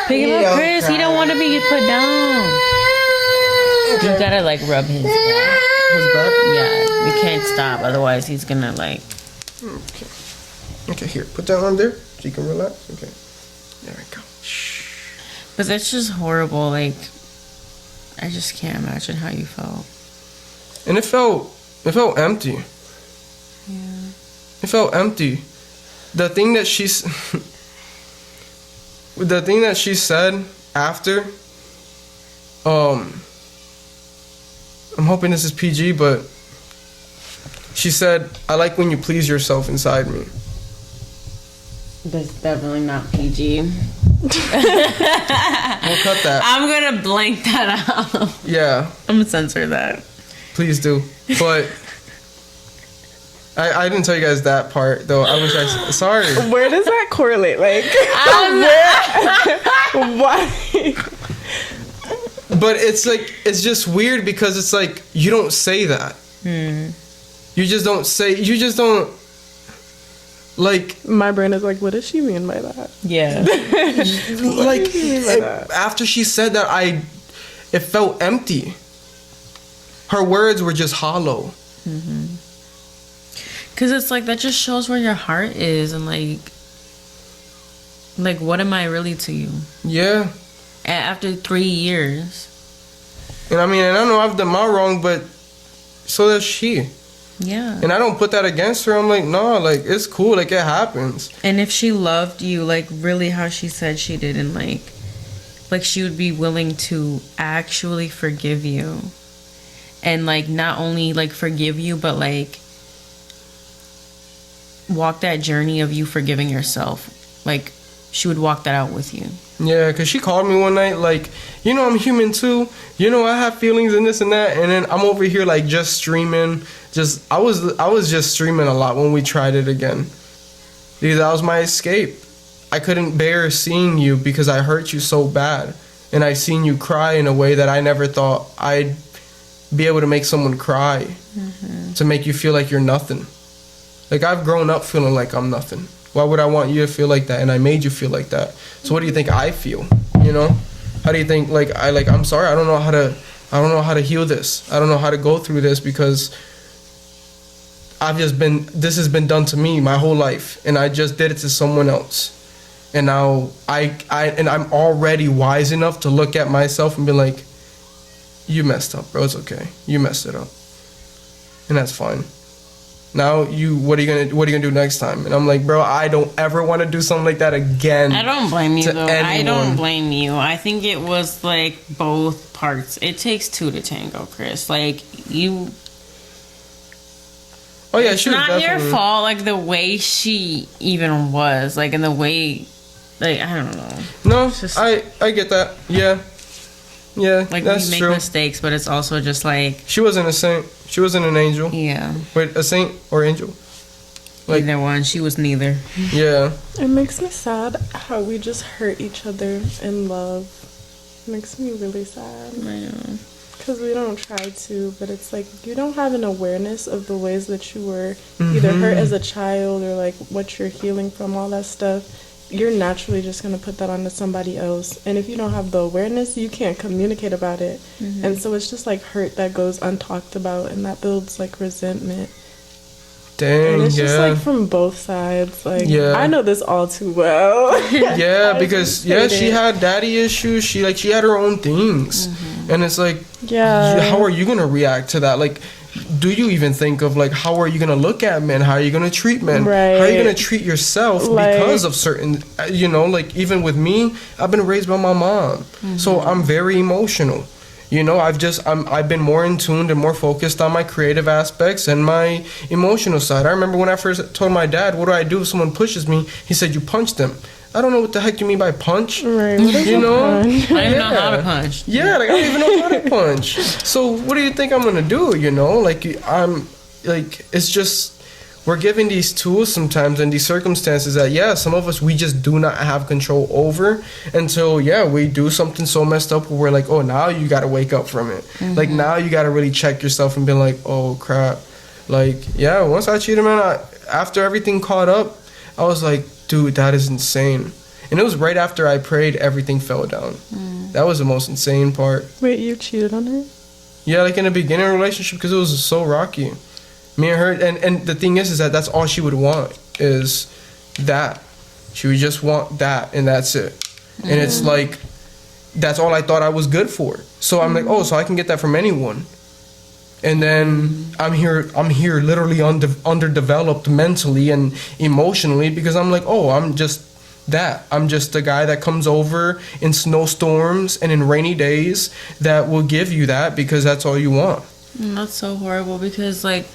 pick him up, Chris. He don't want to be put down. You gotta like rub his back. His back? Yeah, you can't stop, otherwise he's gonna like. Okay, here, put that on there so you can relax. Okay, there we go. But that's just horrible. Like, I just can't imagine how you felt. And it felt empty. Yeah. It felt empty. The thing that she said after, I'm hoping this is PG, but she said, I like when you please yourself inside me. That's definitely not PG. We'll cut that. I'm gonna blank that out. Yeah, I'm gonna censor that. please do. But I didn't tell you guys that part, though. Sorry. Where does that correlate? Like, Why? But it's like, it's just weird because it's like, you don't say that. You just don't say, you just don't, like, My brain is like, what does she mean by that? Yeah. like, after she said that, it felt empty. Her words were just hollow. Because it's like, that just shows where your heart is, and like what am I really to you? Yeah. After 3 years. And I mean, and I know I've done my wrong, but so does she. Yeah. And I don't put that against her. I'm like, no, like, it's cool. Like, it happens. And if she loved you, like, really how she said she did, and like she would be willing to actually forgive you. And like, not only like forgive you, but like walk that journey of you forgiving yourself. Like, she would walk that out with you. Yeah, because she called me one night, like, you know, I'm human too. You know, I have feelings and this and that. And then I'm over here, like, just streaming. I was just streaming a lot when we tried it again. Because that was my escape. I couldn't bear seeing you because I hurt you so bad. And I seen you cry in a way that I never thought I'd be able to make someone cry. To make you feel like you're nothing. Like, I've grown up feeling like I'm nothing. Why would I want you to feel like that? And I made you feel like that. So what do you think I feel? You know? How do you think, I'm sorry, I don't know how to heal this. I don't know how to go through this because this has been done to me my whole life, and I just did it to someone else. And now I'm already wise enough to look at myself and be like, you messed up, bro. It's okay. You messed it up. And that's fine. Now what are you gonna do next time? And I'm like, bro, I don't ever want to do something like that again. I don't blame you though. Anyone. I don't blame you. I think it was like both parts. It takes two to tango, Chris. Like, you. Oh yeah, it's she was not your definitely- fault. Like, the way she even was, like, in the way, like, I don't know. No, just- I get that. Yeah, Like, that's we make true. mistakes, but it's also just like, She wasn't a saint. She wasn't an angel. yeah, Wait, a saint or angel? Like- either one. She was neither. Yeah. It makes me sad how we just hurt each other in love. It makes me really sad. I know. Because we don't try to, but it's like you don't have an awareness of the ways that you were either hurt as a child or like what you're healing from, all that stuff. You're naturally just going to put that onto somebody else. And if you don't have the awareness, you can't communicate about it. And so it's just like hurt that goes untalked about, and that builds like resentment. Dang, And it's yeah. just like from both sides. Like, Yeah. I know this all too well. Yeah, I because just hate she it. had daddy issues. She had her own things. And it's like, Yeah. how are you going to react to that? Like, do you even think of like, how are you going to look at men? How are you going to treat men? Right. How are you going to treat yourself Like- because of certain, like even with me, I've been raised by my mom. So I'm very emotional. I've been more in tune and more focused on my creative aspects and my emotional side. I remember when I first told my dad, what do I do if someone pushes me? He said, you punch them. I don't know what the heck you mean by punch. Right. What is You a know? punch? I don't even know how Yeah. to punch. Yeah, like I don't even know how to punch. So what do you think I'm gonna do? It's just we're given these tools sometimes and these circumstances that some of us we just do not have control over until we do something so messed up where we're like, oh, now you gotta wake up from it. Like now you gotta really check yourself and be like, oh crap. Like once I cheated, man, after everything caught up, I was like, dude, that is insane. And it was right after I prayed, everything fell down. That was the most insane part. Wait, you cheated on her? Yeah, like in the beginning of the relationship, because it was so rocky. Me and her, and the thing is that that's all she would want is that. She would just want that, and that's it. And it's like, that's all I thought I was good for. So I'm like, oh, so I can get that from anyone. And then I'm here literally underdeveloped mentally and emotionally because I'm like, oh, I'm just that. I'm just the guy that comes over in snowstorms and in rainy days that will give you that because that's all you want. That's so horrible because, like,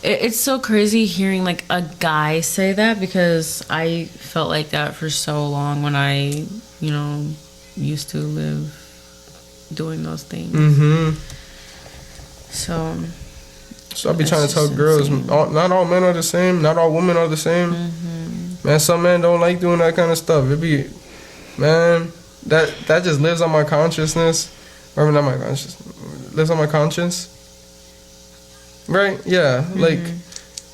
it's so crazy hearing, like, a guy say that because I felt like that for so long when I, used to live doing those things. Mm-hmm. So I be That's trying to tell just girls, insane. not all men are the same, not all women are the same. Man, some men don't like doing that kind of stuff. Man, that just lives on my consciousness, or not my conscious, lives on my conscience. Right? Yeah. Like,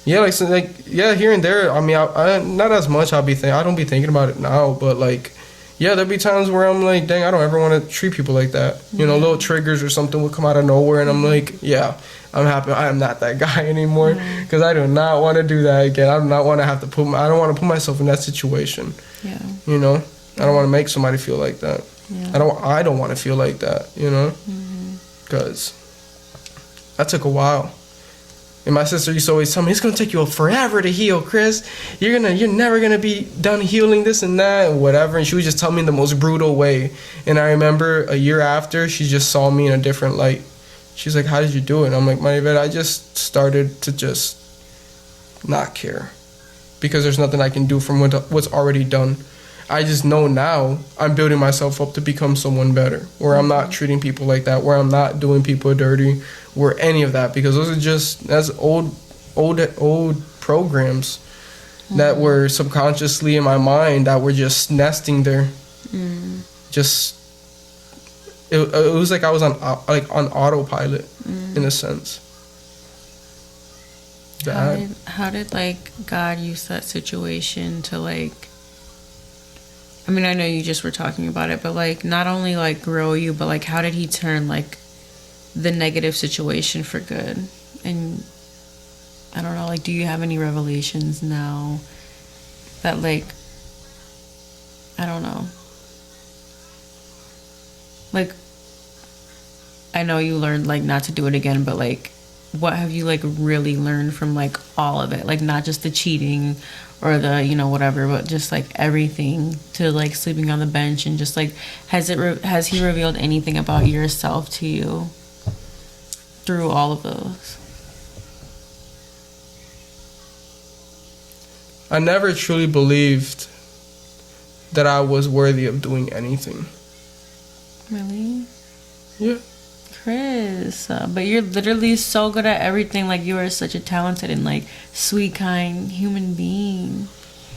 yeah, like, so, like, yeah, here and there. I mean, I not as much. I don't be thinking about it now, but like, yeah, there'll be times where I'm like, dang, I don't ever want to treat people like that. You know, little triggers or something will come out of nowhere, and I'm like, yeah, I'm happy. I am not that guy anymore, because I do not want to do that again. I do not want to have to I don't want to put myself in that situation. Yeah. You know, I don't want to make somebody feel like that. Yeah. I don't want to feel like that. You know, because that took a while. And my sister used to always tell me, it's gonna take you forever to heal, Chris. You're never gonna be done healing this and that and whatever. And she would just tell me in the most brutal way. And I remember a year after, she just saw me in a different light. She's like, how did you do it? And I'm like, Maribel, I just started to just not care, because there's nothing I can do from what's already done. I just know now I'm building myself up to become someone better, where I'm not treating people like that, where I'm not doing people dirty, where any of that, because that's old programs that were subconsciously in my mind that were just nesting there. Just it was like I was on autopilot in a sense. How did like God use that situation to like, I mean, I know you just were talking about it, but like not only like grow you, but like how did he turn like the negative situation for good? And I don't know, like, do you have any revelations now that like, I don't know, like, I know you learned like not to do it again, but like what have you like really learned from like all of it? Like not just the cheating or the, you know, whatever, but just like everything, to like sleeping on the bench, and just like has he revealed anything about yourself to you through all of those? I never truly believed that I was worthy of doing anything. Really? Yeah. Chris, but you're literally so good at everything. Like, you are such a talented and like sweet, kind human being.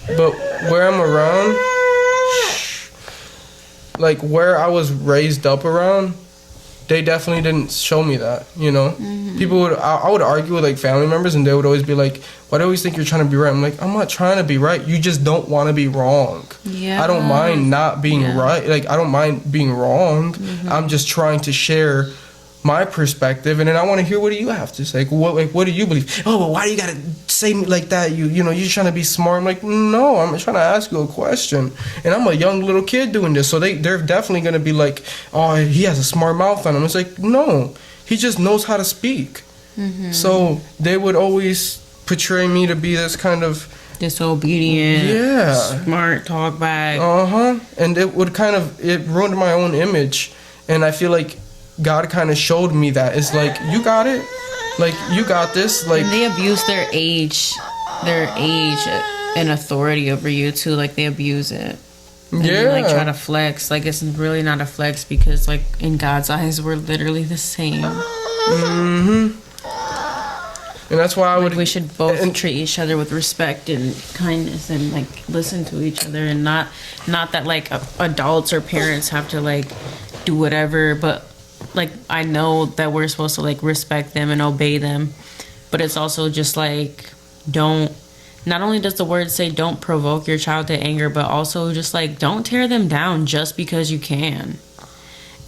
But where I'm around, like where I was raised up around, they definitely didn't show me that, you know? People would, I would argue with like family members, and they would always be like, why do you always think you're trying to be right? I'm like, I'm not trying to be right. You just don't want to be wrong. Yeah. I don't mind not being right. Like, I don't mind being wrong. I'm just trying to share my perspective, and then I want to hear, what do you have to say? What do you believe? Oh, well, why do you gotta say me like that? You know, you're trying to be smart. I'm like, no, I'm trying to ask you a question, and I'm a young little kid doing this, so they're definitely gonna be like, oh, he has a smart mouth on him. It's like, no, he just knows how to speak. So they would always portray me to be this kind of disobedient, smart talk back. And it ruined my own image, and I feel like God kind of showed me that. It's like, you got it, like, you got this. Like, and they abuse their age and authority over you too. Like, they abuse it. And they, like, try to flex. Like, it's really not a flex, because like in God's eyes we're literally the same. And that's why we should both treat each other with respect and kindness, and like listen to each other, and not that like adults or parents have to like do whatever, but like, I know that we're supposed to like respect them and obey them, but it's also just like, not only does the word say don't provoke your child to anger, but also just like, don't tear them down just because you can,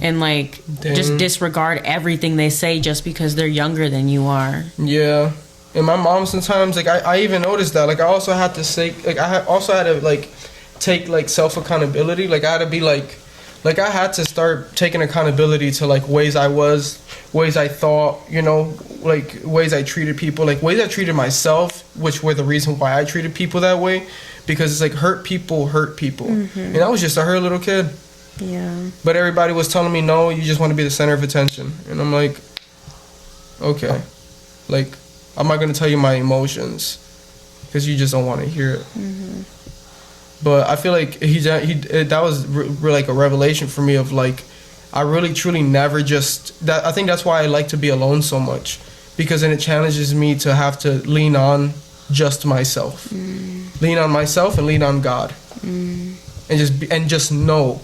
and like just disregard everything they say just because they're younger than you are. And my mom sometimes, like, I even noticed that, like, I also had to say, like, I also had to like take like self accountability. Like, I had to be like I had to start taking accountability to like ways I thought, you know, like ways I treated people, like ways I treated myself, which were the reason why I treated people that way, because it's like, hurt people. And I was just a hurt little kid. But everybody was telling me, no, you just want to be the center of attention. And I'm like, okay, like, I'm not going to tell you my emotions because you just don't want to hear it. But I feel like that was like a revelation for me of like, I really truly never I think that's why I like to be alone so much, because then it challenges me to have to lean on just myself. Lean on myself and lean on God. And just know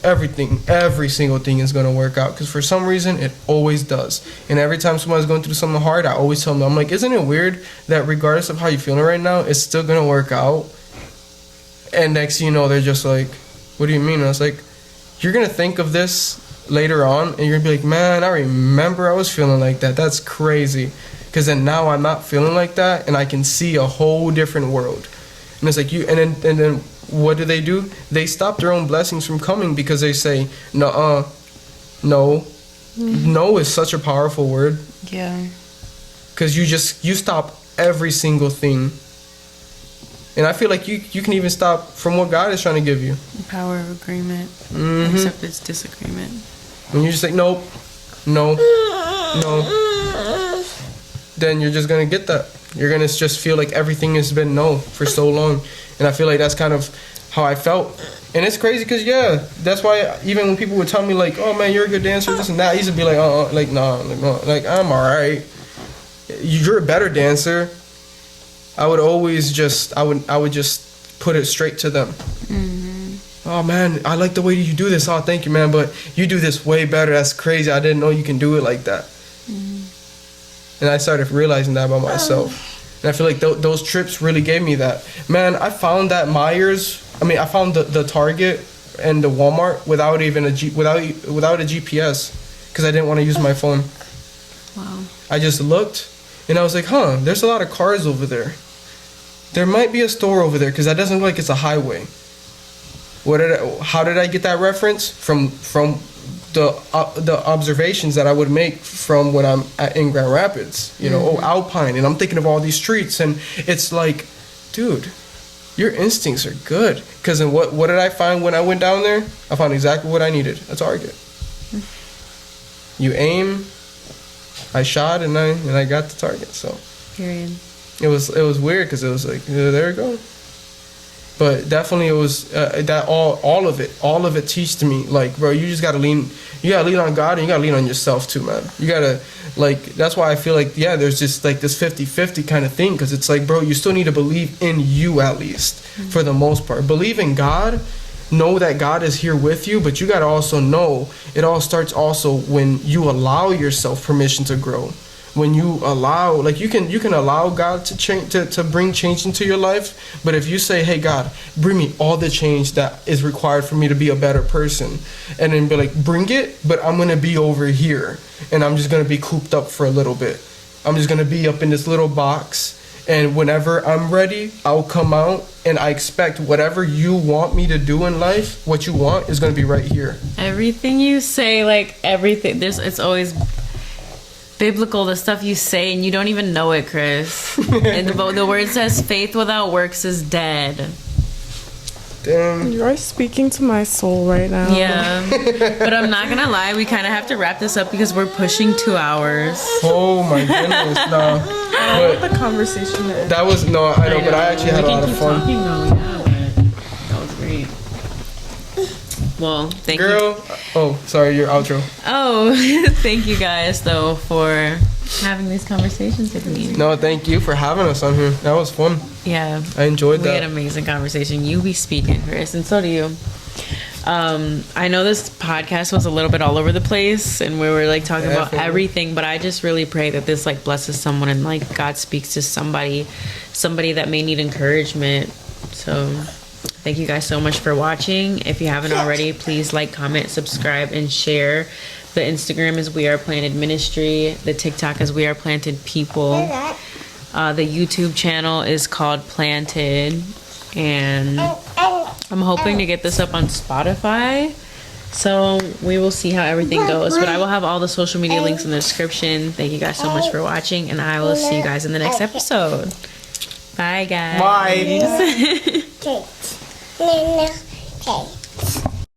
every single thing is gonna work out, because for some reason it always does. And every time someone's going through something hard, I always tell them, I'm like, isn't it weird that regardless of how you're feeling right now, it's still gonna work out? And next thing you know, they're just like, what do you mean? And I was like, you're gonna think of this later on and you're gonna be like, man, I remember I was feeling like that. That's crazy. Because then now I'm not feeling like that, and I can see a whole different world. And it's like, and then what do? They stop their own blessings from coming, because they say, no. No is such a powerful word. Yeah. Because you stop every single thing. And I feel like you can even stop from what God is trying to give you. The power of agreement. Mm-hmm. Except it's disagreement. When you just say, nope, no, then you're just going to get that. You're going to just feel like everything has been no for so long. And I feel like that's kind of how I felt. And it's crazy because, yeah, that's why even when people would tell me, like, oh, man, you're a good dancer, this and that, I used to be like, like, no, like, I'm all right. You're a better dancer. I would always just, I would just put it straight to them. Mm-hmm. Oh, man, I like the way you do this. Oh, thank you, man, but you do this way better. That's crazy. I didn't know you can do it like that. Mm-hmm. And I started realizing that about myself. And I feel like those trips really gave me that. Man, I found that I found the Target and the Walmart without even without a GPS, because I didn't want to use my phone. Wow. I just looked and I was like, there's a lot of cars over there. There might be a store over there, because that doesn't look like it's a highway. How did I get that reference? From the observations that I would make from when I'm in Grand Rapids, Alpine, and I'm thinking of all these streets, and it's like, dude, your instincts are good. Because then what did I find when I went down there? I found exactly what I needed, a target. You aim, I shot, and I got the target. So period. It was weird, because it was like, there we go. But definitely it was that all of it teached me, like, bro, you just gotta lean on God, and you gotta lean on yourself too, man. You gotta, like, that's why I feel like, yeah, there's just like this 50-50 kind of thing, because it's like, bro, you still need to believe in you, at least, for the most part. Believe in God, know that God is here with you, but you gotta also know it all starts also when you allow yourself permission to grow. When you allow, like, you can allow God to change, to bring change into your life, but if you say, hey, God, bring me all the change that is required for me to be a better person, and then be like, bring it, but I'm gonna be over here, and I'm just gonna be cooped up for a little bit. I'm just gonna be up in this little box, and whenever I'm ready, I'll come out, and I expect whatever you want me to do in life, what you want is gonna be right here. Everything you say, like, everything, it's always biblical, the stuff you say, and you don't even know it, Chris. And the word says faith without works is dead. Damn. You are speaking to my soul right now. Yeah. But I'm not gonna lie, we kind of have to wrap this up because we're pushing 2 hours. Oh my goodness, no. I want the conversation to end. That was, no, I know, but I actually had a lot of fun. Talking, though, yeah, but that was great. Well, thank you. Oh, sorry, your outro. Oh, thank you guys, though, for having these conversations with me. No, thank you for having us on here. That was fun. Yeah. I enjoyed that. We had an amazing conversation. You be speaking, Chris, and so do you. I know this podcast was a little bit all over the place, and we were, like, talking about everything, but I just really pray that this, like, blesses someone, and, like, God speaks to somebody that may need encouragement. So thank you guys so much for watching. If you haven't already, please like, comment, subscribe, and share. The Instagram is We Are Planted Ministry. The TikTok is We Are Planted People. The YouTube channel is called Planted. And I'm hoping to get this up on Spotify. So we will see how everything goes. But I will have all the social media links in the description. Thank you guys so much for watching. And I will see you guys in the next episode. Bye, guys. Bye. Okay.